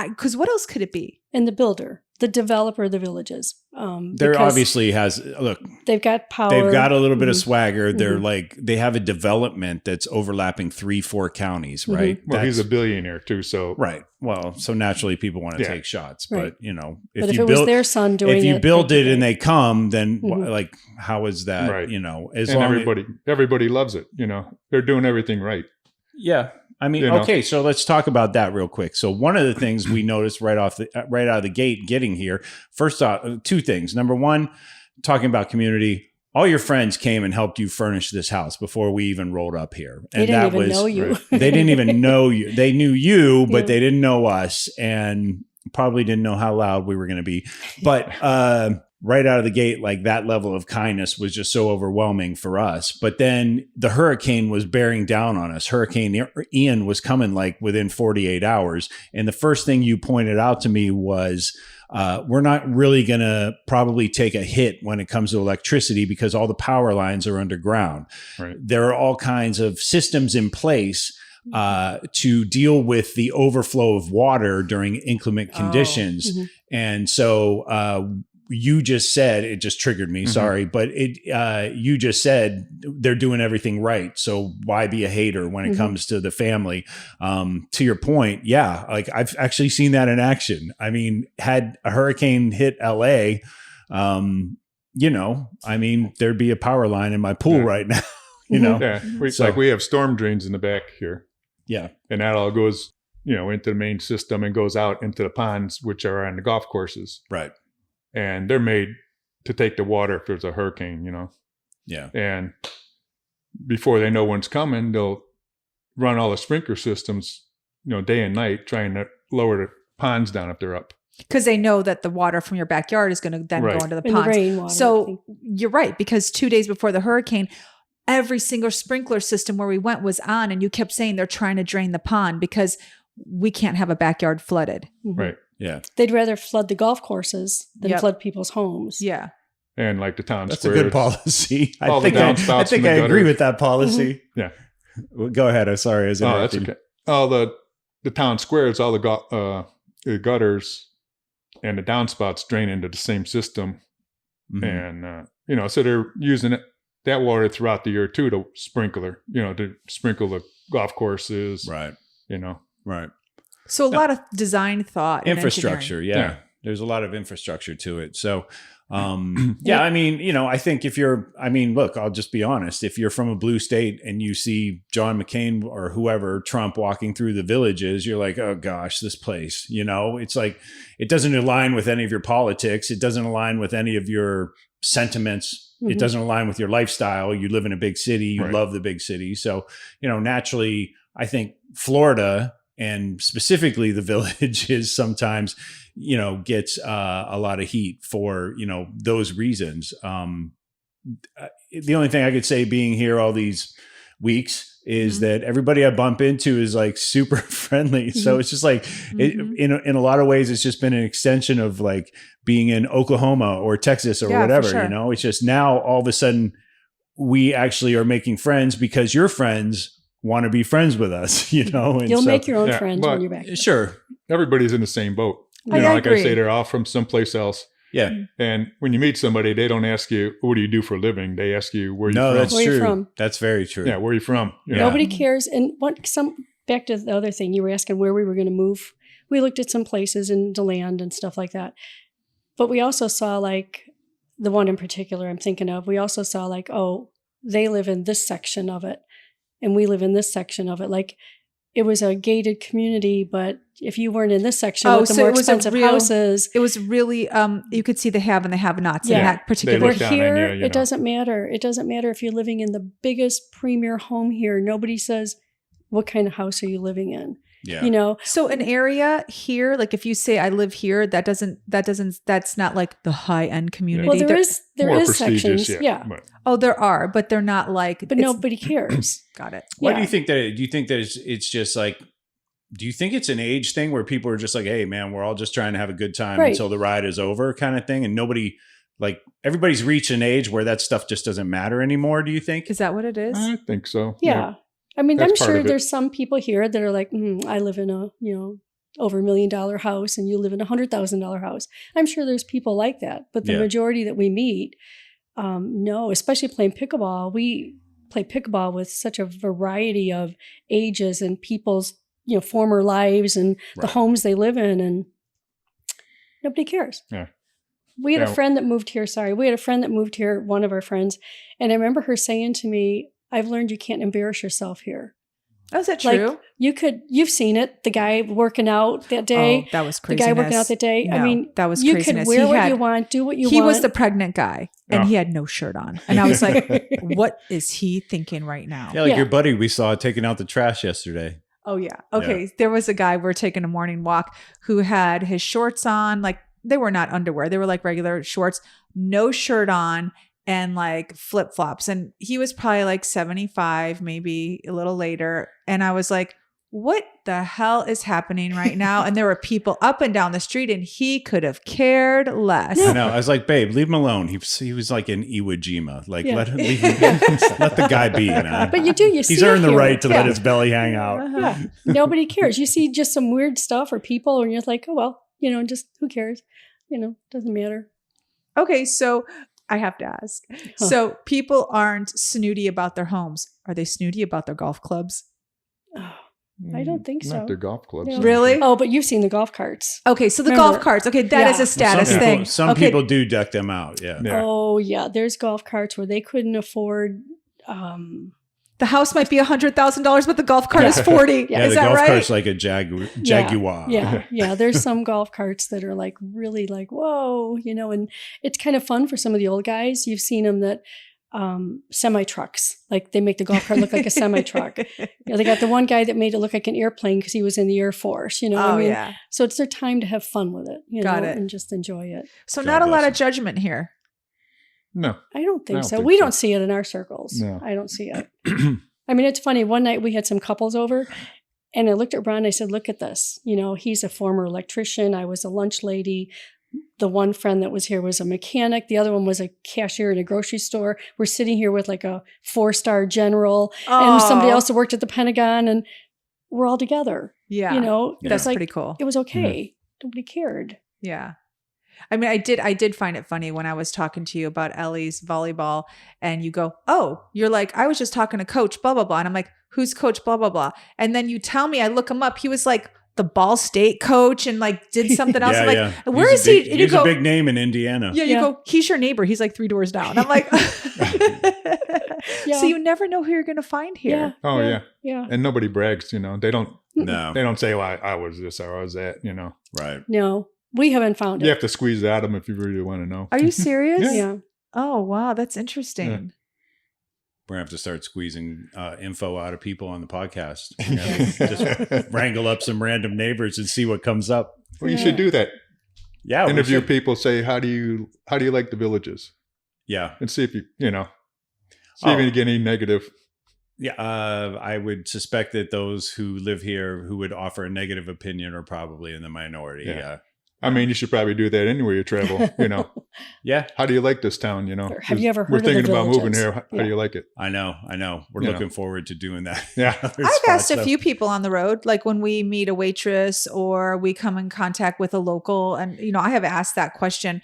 because what else could it be? And the builder, the developer of the villages. There obviously they've got power. They've got a little bit of swagger. They're they have a development that's overlapping 3-4 counties, right? Well, he's a billionaire too. So, right. Well, so naturally people want to take shots, but if it was their son doing it, if you build it and they come, then like, how is that, right. as long everybody loves it, they're doing everything right. Yeah. I mean, okay, so let's talk about that real quick. So one of the things we noticed right out of the gate getting here, first off, two things. Number one, talking about community, all your friends came and helped you furnish this house before we even rolled up here. And they didn't even know you. They didn't even know you. They knew you, but they didn't know us and probably didn't know how loud we were going to be. But right out of the gate, like that level of kindness was just so overwhelming for us. But then the hurricane was bearing down on us. Hurricane Ian was coming like within 48 hours. And the first thing you pointed out to me was, we're not really going to probably take a hit when it comes to electricity because all the power lines are underground. Right. There are all kinds of systems in place to deal with the overflow of water during inclement conditions. And so, you just said, it just triggered me, sorry, but you just said they're doing everything right. So why be a hater when it comes to the family? To your point, like I've actually seen that in action. I mean, had a hurricane hit LA, there'd be a power line in my pool right now, Yeah, we have storm drains in the back here. Yeah. And that all goes, into the main system and goes out into the ponds, which are on the golf courses. Right. And they're made to take the water if there's a hurricane, Yeah. And before they know when's coming, they'll run all the sprinkler systems, day and night, trying to lower the ponds down if they're up. Because they know that the water from your backyard is going to then go into the ponds. The rainwater, so you're right, because 2 days before the hurricane, every single sprinkler system where we went was on, and you kept saying they're trying to drain the pond because we can't have a backyard flooded. Right. Yeah. They'd rather flood the golf courses than flood people's homes. Yeah. And like the town That's squares. a good policy. I think I agree with that policy. Yeah. Well, go ahead. I'm sorry. That's okay. All the town squares, all the gutters and the downspouts drain into the same system. And, so they're using that water throughout the year too to sprinkle the golf courses. Right. You know. Right. So a lot of design thought, and Infrastructure. engineering. Yeah. There's a lot of infrastructure to it. So, yeah, I mean, you know, I think look, I'll just be honest. If you're from a blue state and you see John McCain or whoever, Trump walking through the villages, you're like, oh gosh, this place, you know, it's like, it doesn't align with any of your politics. It doesn't align with any of your sentiments. It doesn't align with your lifestyle. You live in a big city. You love the big city. So, you know, naturally, I think Florida, and specifically the villages sometimes, you know, gets a lot of heat for, you know, those reasons. The only thing I could say being here all these weeks is that everybody I bump into is like super friendly. So it's just like, in a lot of ways, it's just been an extension of like being in Oklahoma or Texas or whatever, you know, it's just now all of a sudden we actually are making friends because your friends want to be friends with us, you know. And you'll make your own friends when you're back. Sure. Everybody's in the same boat. You know, like I say, they're all from someplace else. Yeah. And when you meet somebody, they don't ask you, what do you do for a living? They ask you, where are you from? No, that's Where true. you from? That's very true. Yeah, where are you from? You know? Nobody cares. And back to the other thing, you were asking where we were going to move. We looked at some places in DeLand and stuff like that. But we also saw like the one in particular I'm thinking of. We also saw like, oh, they live in this section of it. And we live in this section of it. Like it was a gated community, but if you weren't in this section with the more expensive houses. It was really, you could see the have and the have nots in that particular. Where here, it doesn't matter. It doesn't matter if you're living in the biggest premier home here. Nobody says, what kind of house are you living in? Yeah. You know, so an area here, like if you say I live here, that's not like the high end community. Well, there is sections. Yeah. Oh, there are, but they're not like, but nobody cares. Got it. Why do you think that? Do you think that it's just like, do you think it's an age thing where people are just like, hey man, we're all just trying to have a good time until the ride is over kind of thing? And nobody, like everybody's reached an age where that stuff just doesn't matter anymore. Do you think? Is that what it is? I think so. Yeah. I mean, I'm sure there's some people here that are like, I live in a, you know, over $1 million house and you live in a $100,000 house. I'm sure there's people like that. But the majority that we meet, no, especially playing pickleball. We play pickleball with such a variety of ages and people's, you know, former lives and the homes they live in, and nobody cares. Yeah. We had a friend that moved here. We had a friend that moved here, one of our friends. And I remember her saying to me, I've learned you can't embarrass yourself here. Oh, is that true? Like you've seen it. The guy working out that day. Oh, that was craziness. The guy working out that day. No, I mean, that was you craziness. could wear what you want, do what you want. He was the pregnant guy and he had no shirt on. And I was like, what is he thinking right now? Yeah, like your buddy we saw taking out the trash yesterday. Oh yeah. Okay. There was a guy, we're taking a morning walk, who had his shorts on, like they were not underwear. They were like regular shorts, no shirt on, and like flip-flops. And he was probably like 75, maybe a little later. And I was like, what the hell is happening right now? And there were people up and down the street and he could have cared less. I know. I was like, babe, leave him alone. He was like in Iwo Jima. Like, let the guy be, man. But you see he's earned the here. right to let his belly hang out. Yeah. Nobody cares. You see just some weird stuff or people and you're like, oh, well, you know, just who cares? You know, doesn't matter. Okay. So I have to ask. So people aren't snooty about their homes. Are they snooty about their golf clubs? Oh, I don't think so. Not their golf clubs. No. Really? Oh, but you've seen the golf carts. Okay, so the golf carts. Okay, that is a status thing. Some people do deck them out. Yeah. Oh, yeah. There's golf carts where they couldn't afford. The house might be $100,000, but the golf cart is 40. Yeah, is the that golf right? cart's like a Jaguar. Yeah. There's some golf carts that are like really like, whoa, you know, and it's kind of fun for some of the old guys. You've seen them that semi trucks, like they make the golf cart look like a semi truck. You know, they got the one guy that made it look like an airplane because he was in the Air Force. You know, what I mean? Yeah. So it's their time to have fun with it. You know, and just enjoy it. So not a lot of judgment here. No, I don't think so. We don't see it in our circles. No. I don't see it. I mean, it's funny. One night we had some couples over, and I looked at Ron. And I said, "Look at this. You know, he's a former electrician. I was a lunch lady." The one friend that was here was a mechanic. The other one was a cashier in a grocery store. We're sitting here with like a 4-star general and somebody else that worked at the Pentagon, and we're all together. Yeah. You know, that's like, pretty cool. It was okay. Nobody cared. Yeah. I mean, I did find it funny when I was talking to you about Ellie's volleyball and you go, oh, you're like, I was just talking to coach, blah, blah, blah. And I'm like, who's coach, blah, blah, blah. And then you tell me, I look him up. He was like the Ball State coach and like did something else. I'm like, where is he? And you He's go, a big name in Indiana. Yeah, you go, he's your neighbor. He's like 3 doors down. I'm like, so you never know who you're going to find here. Oh yeah. Yeah. And nobody brags, you know. They don't No. They don't say, well, I was this or I was that, you know. Right. No, we haven't found it. You have to squeeze it out of them if you really want to know. Are you serious? Yeah. Oh, wow. That's interesting. Yeah. We're going to have to start squeezing info out of people on the podcast. Just wrangle up some random neighbors and see what comes up. Well, you should do that. Yeah. Interview people, say, how do you like the villages? Yeah. And see if you know, see if you get any negative. Yeah. I would suspect that those who live here who would offer a negative opinion are probably in the minority. Yeah. I mean, you should probably do that anywhere you travel, you know. Yeah. How do you like this town, you know? Or have you ever heard We're of the thinking about moving villages? here. How do you like it? I know. We're You looking forward to doing that. Yeah. I've asked a few people on the road, like when we meet a waitress or we come in contact with a local. And, you know, I have asked that question.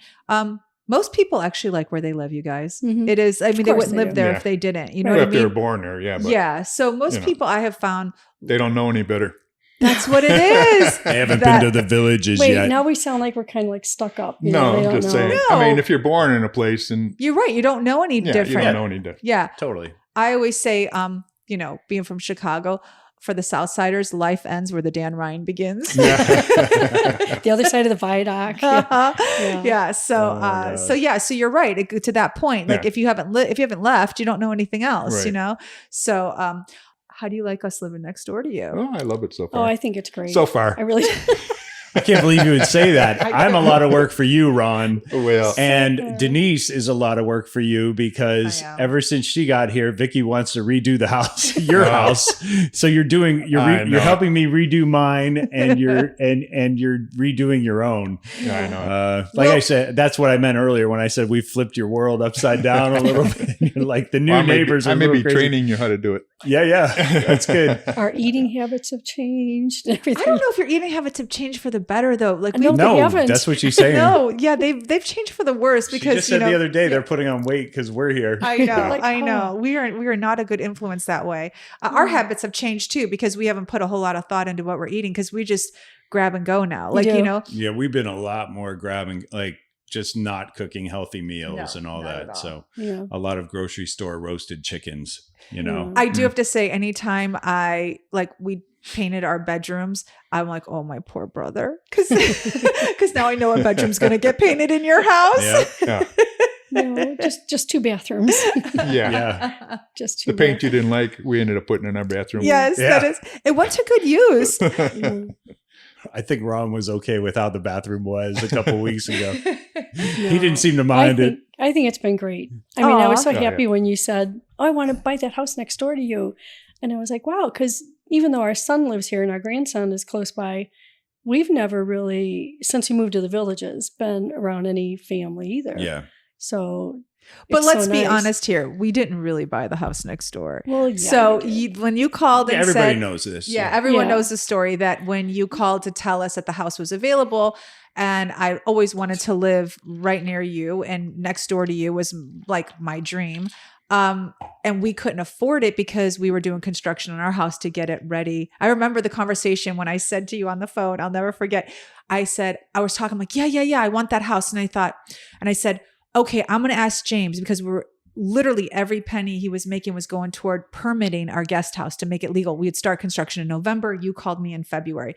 Most people actually like where they live, you guys. Mhm. It is, I mean, they course wouldn't they live do. there Yeah. if they didn't. You know Well, what I if they were mean? born there, yeah. But Yeah. So most you know. people I have found, they don't know any better. that's what it is. They haven't That- been to the villages Wait, yet. now we sound like we're kind of like stuck up. You No, know, they I'm don't just know. saying. No. I mean, if you're born in a place and You're right. You don't know any you different. don't know any different. Yeah. Totally. I always say, you know, being from Chicago, for the Southsiders, life ends where the Dan Ryan begins. The other side of the viaduct. Yeah. Yeah. So, Oh my so yeah. So you're right. To that point, like Yeah. if you haven't left, you don't know anything else. Right. You know. So, how do you like us living next door to you? Oh, I love it so Oh, far. I think it's great. So far. I really. I can't believe you would say that. I'm a lot of work for you, Ron. Well, And Denise is a lot of work for you because I am. ever since she got here, Vicky wants to redo the house, your Oh. house. So you're I know. helping me redo mine, and you're redoing your own. yeah, I know. Like I said, that's what I meant earlier when I said we flipped your world upside down a little bit. You're like the new Well, neighbors I are may a be little crazy. training you how to do it. Yeah, that's good. Our eating habits have changed. And everything. I don't know if your eating habits have changed for the better though. Like No, we they No, haven't. that's what she's saying. no, yeah, they've changed for the worse She because just said the other day they're putting on weight because we're here. I know, Like, I know. oh. We are not a good influence that way. Our habits have changed too because we haven't put a whole lot of thought into what we're eating because we just grab and go now. Like do. you know, Yeah, we've been a lot more grabbing, like just not cooking healthy meals No, and all not at that. all. So Yeah. a lot of grocery store roasted chickens, you know. I do have to say, anytime we painted our bedrooms, I'm like, oh, my poor brother. Because now I know a bedroom's going to get painted in your house. Yeah. Yeah. No, just 2 bathrooms. Yeah. Yeah. Just 2 The paint you didn't like, we ended up putting in our bathroom. Yes, Yeah. that is. It went to good use. bathrooms. I think Ron was okay with how the bathroom was a couple weeks ago. He No. didn't seem to mind it. I think it's been great. I mean, I was so Aw. Oh, happy yeah. when you said, oh, I want to buy that house next door to you. And I was like, wow, because even though our son lives here and our grandson is close by, we've never really, since we moved to the villages, been around any family either. Yeah. So, But it's let's so be nice. honest here. We didn't really buy the house next door. Well, yeah, So we did. when you called and Everybody said, knows this. yeah, everyone Yeah. knows the story that when you called to tell us that the house was available, and I always wanted to live right near you and next door to you was like my dream. And we couldn't afford it because we were doing construction on our house to get it ready. I remember the conversation when I said to you on the phone, I'll never forget. I was talking, I'm like, yeah, I want that house. And I said, okay, I'm going to ask James because we were literally every penny he was making was going toward permitting our guest house to make it legal. We'd start construction in November. You called me in February.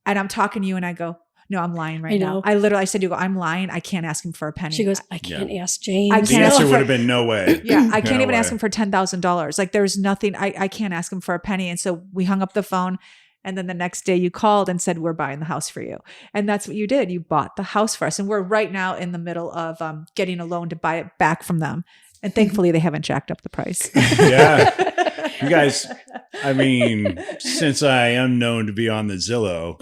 And I'm talking to you and I go, no, I'm lying right now. I said, I'm lying. I can't ask him for a penny. She goes, I can't ask James. I The can't answer offer- would have been no way. Yeah, I can't No even ask way. him for $10,000. Like there's nothing, I can't ask him for a penny. And so we hung up the phone. And then the next day you called and said, we're buying the house for you. And that's what you did. You bought the house for us. And we're right now in the middle of getting a loan to buy it back from them. And thankfully they haven't jacked up the price. Yeah. You guys, I mean, since I am known to be on the Zillow,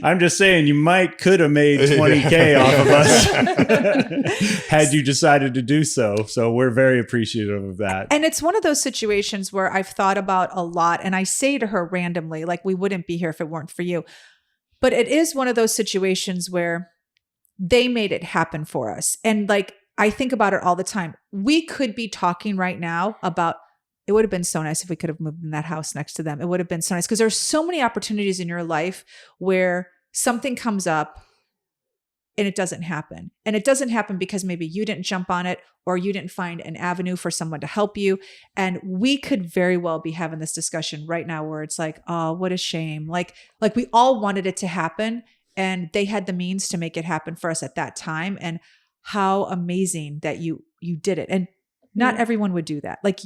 I'm just saying you could have made $20K off of us had you decided to do so. So we're very appreciative of that. And it's one of those situations where I've thought about a lot and I say to her randomly, like we wouldn't be here if it weren't for you. But it is one of those situations where they made it happen for us. And like, I think about it all the time. We could be talking right now about, it would have been so nice if we could have moved in that house next to them. It would have been so nice because there's so many opportunities in your life where something comes up and it doesn't happen. And it doesn't happen because maybe you didn't jump on it or you didn't find an avenue for someone to help you. And we could very well be having this discussion right now where it's like, oh, what a shame. Like we all wanted it to happen and they had the means to make it happen for us at that time. And how amazing that you did it. And not everyone would do that. Like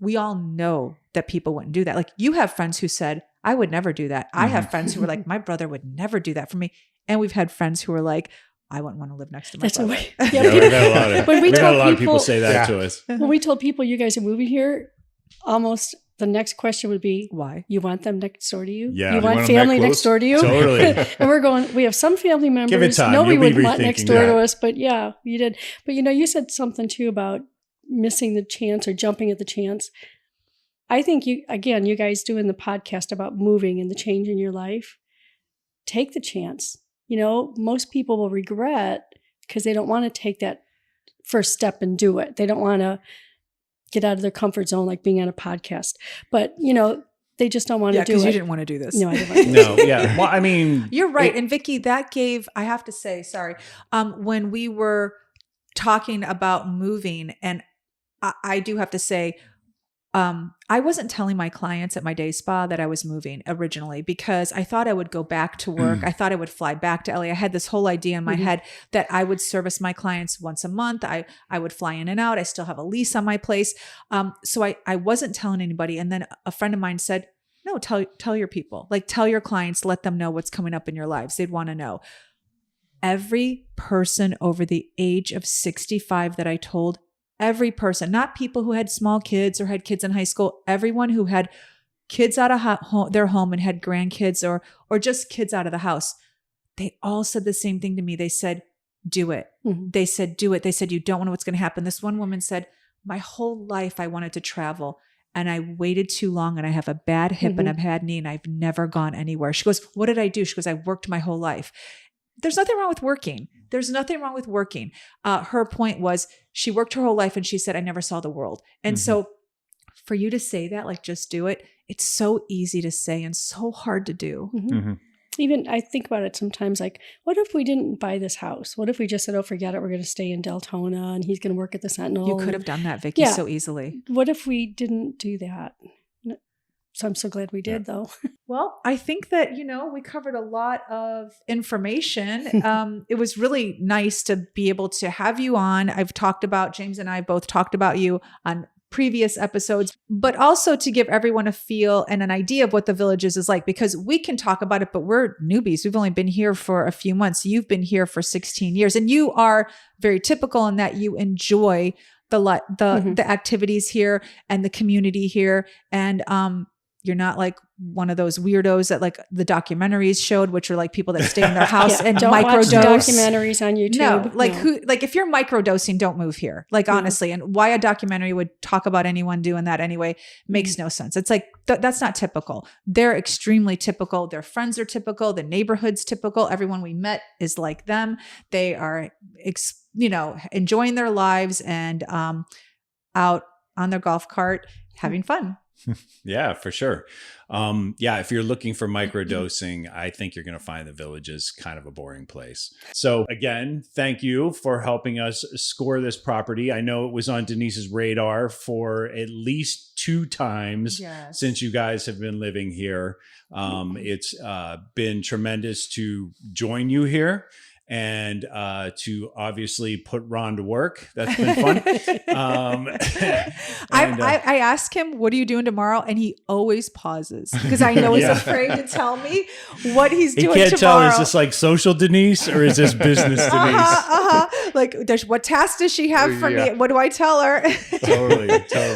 we all know that people wouldn't do that. Like you have friends who said, I would never do that. I have friends who were like, my brother would never do that for me. And we've had friends who were like, I wouldn't want to live next to my brother. We've had a lot of people say that to us. When we told people you guys are moving here, almost the next question would be, why? You want them next door to you? Yeah. You want family next door to you? Totally. And we're going, we have some family members. Give it time. No, we You'll be wouldn't want next door rethinking to that. us, but yeah, you did. But you said something too about missing the chance or jumping at the chance. I think you guys doing the podcast about moving and the change in your life, take the chance. Most people will regret because they don't want to take that first step and do it. They don't want to get out of their comfort zone, like being on a podcast. But, they just don't want to do it. Because you didn't want to do this. No, I didn't want to do this. No, yeah. Well, I mean, you're right. And Vicky, that gave, I have to say, sorry, when we were talking about moving, and I do have to say, I wasn't telling my clients at my day spa that I was moving originally because I thought I would go back to work. I thought I would fly back to LA. I had this whole idea in my head that I would service my clients once a month. I would fly in and out. I still have a lease on my place. So I wasn't telling anybody. And then a friend of mine said, no, tell your people, like tell your clients, let them know what's coming up in your lives. They'd want to know. Every person over the age of 65 that I told, every person, not people who had small kids or had kids in high school, everyone who had kids out of their home and had grandkids or just kids out of the house, they all said the same thing to me. They said, do it. They said, do it. They said, you don't know what's going to happen. This one woman said, my whole life I wanted to travel and I waited too long and I have a bad hip and a bad knee and I've never gone anywhere. She goes, what did I do? She goes, I worked my whole life. There's nothing wrong with working. There's nothing wrong with working. Her point was she worked her whole life and she said, I never saw the world. And so for you to say that, like, just do it. It's so easy to say and so hard to do. Even I think about it sometimes, like, what if we didn't buy this house? What if we just said, oh, forget it. We're going to stay in Deltona and he's going to work at the Sentinel. You could have done that, Vicky, so easily. What if we didn't do that? So I'm so glad we did, though. Well, I think that, we covered a lot of information. It was really nice to be able to have you on. James and I both talked about you on previous episodes, but also to give everyone a feel and an idea of what the Villages is like, because we can talk about it, but we're newbies. We've only been here for a few months. You've been here for 16 years and you are very typical in that you enjoy the activities here and the community here. And, you're not like one of those weirdos that like the documentaries showed, which are like people that stay in their house and don't microdose. Watch documentaries on YouTube. No, if you're microdosing, don't move here. Like honestly, and why a documentary would talk about anyone doing that anyway makes no sense. It's like that's not typical. They're extremely typical. Their friends are typical. The neighborhood's typical. Everyone we met is like them. They are, enjoying their lives and out on their golf cart having fun. Yeah, for sure. If you're looking for microdosing, I think you're going to find the Villages kind of a boring place. So again, thank you for helping us score this property. I know it was on Denise's radar for at least 2 times since you guys have been living here. It's been tremendous to join you here. And to obviously put Ron to work. That's been fun. I ask him, what are you doing tomorrow? And he always pauses because I know he's afraid to tell me what he's doing tomorrow. He can't tell, is this like social Denise or is this business Denise? Like, what task does she have for me? What do I tell her? Totally.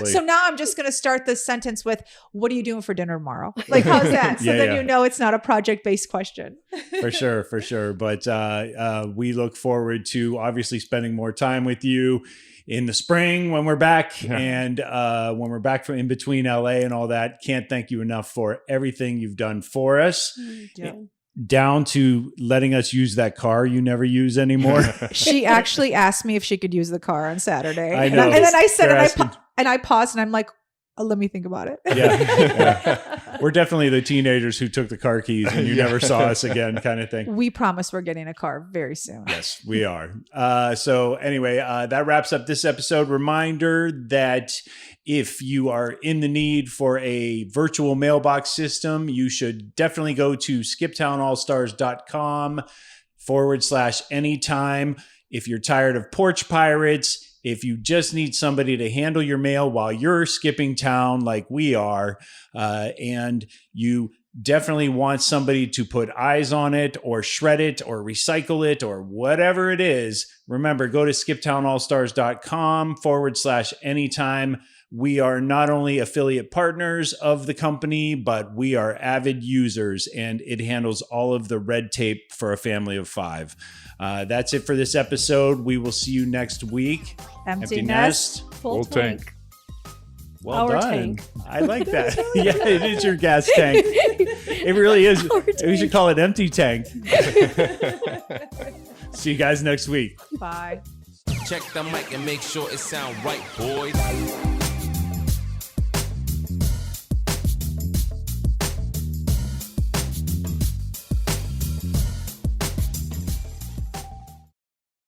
So now I'm just going to start this sentence with, what are you doing for dinner tomorrow? Like, how's that? So then you know it's not a project-based question. For sure. But we look forward to obviously spending more time with you in the spring when we're back and when we're back from in between LA and all that. Can't thank you enough for everything you've done for us. down to letting us use that car you never use anymore. She actually asked me if she could use the car on Saturday. I know. And then I said, They're and I paused and I'm like, oh, let me think about it. Yeah. We're definitely the teenagers who took the car keys and you never saw us again kind of thing. We promise we're getting a car very soon. Yes, we are. So anyway, that wraps up this episode. Reminder that if you are in the need for a virtual mailbox system, you should definitely go to skiptownallstars.com/anytime. If you're tired of porch pirates, if you just need somebody to handle your mail while you're skipping town like we are, and you definitely want somebody to put eyes on it or shred it or recycle it or whatever it is, remember, go to skiptownallstars.com/anytime. We are not only affiliate partners of the company, but we are avid users, and it handles all of the red tape for a family of 5. That's it for this episode. We will see you next week. Empty nest. Full tank. Well Our done. tank. I like that. Yeah, it is your gas tank. It really is. We should call it empty tank. See you guys next week. Bye. Check the mic and make sure it sound right, boys.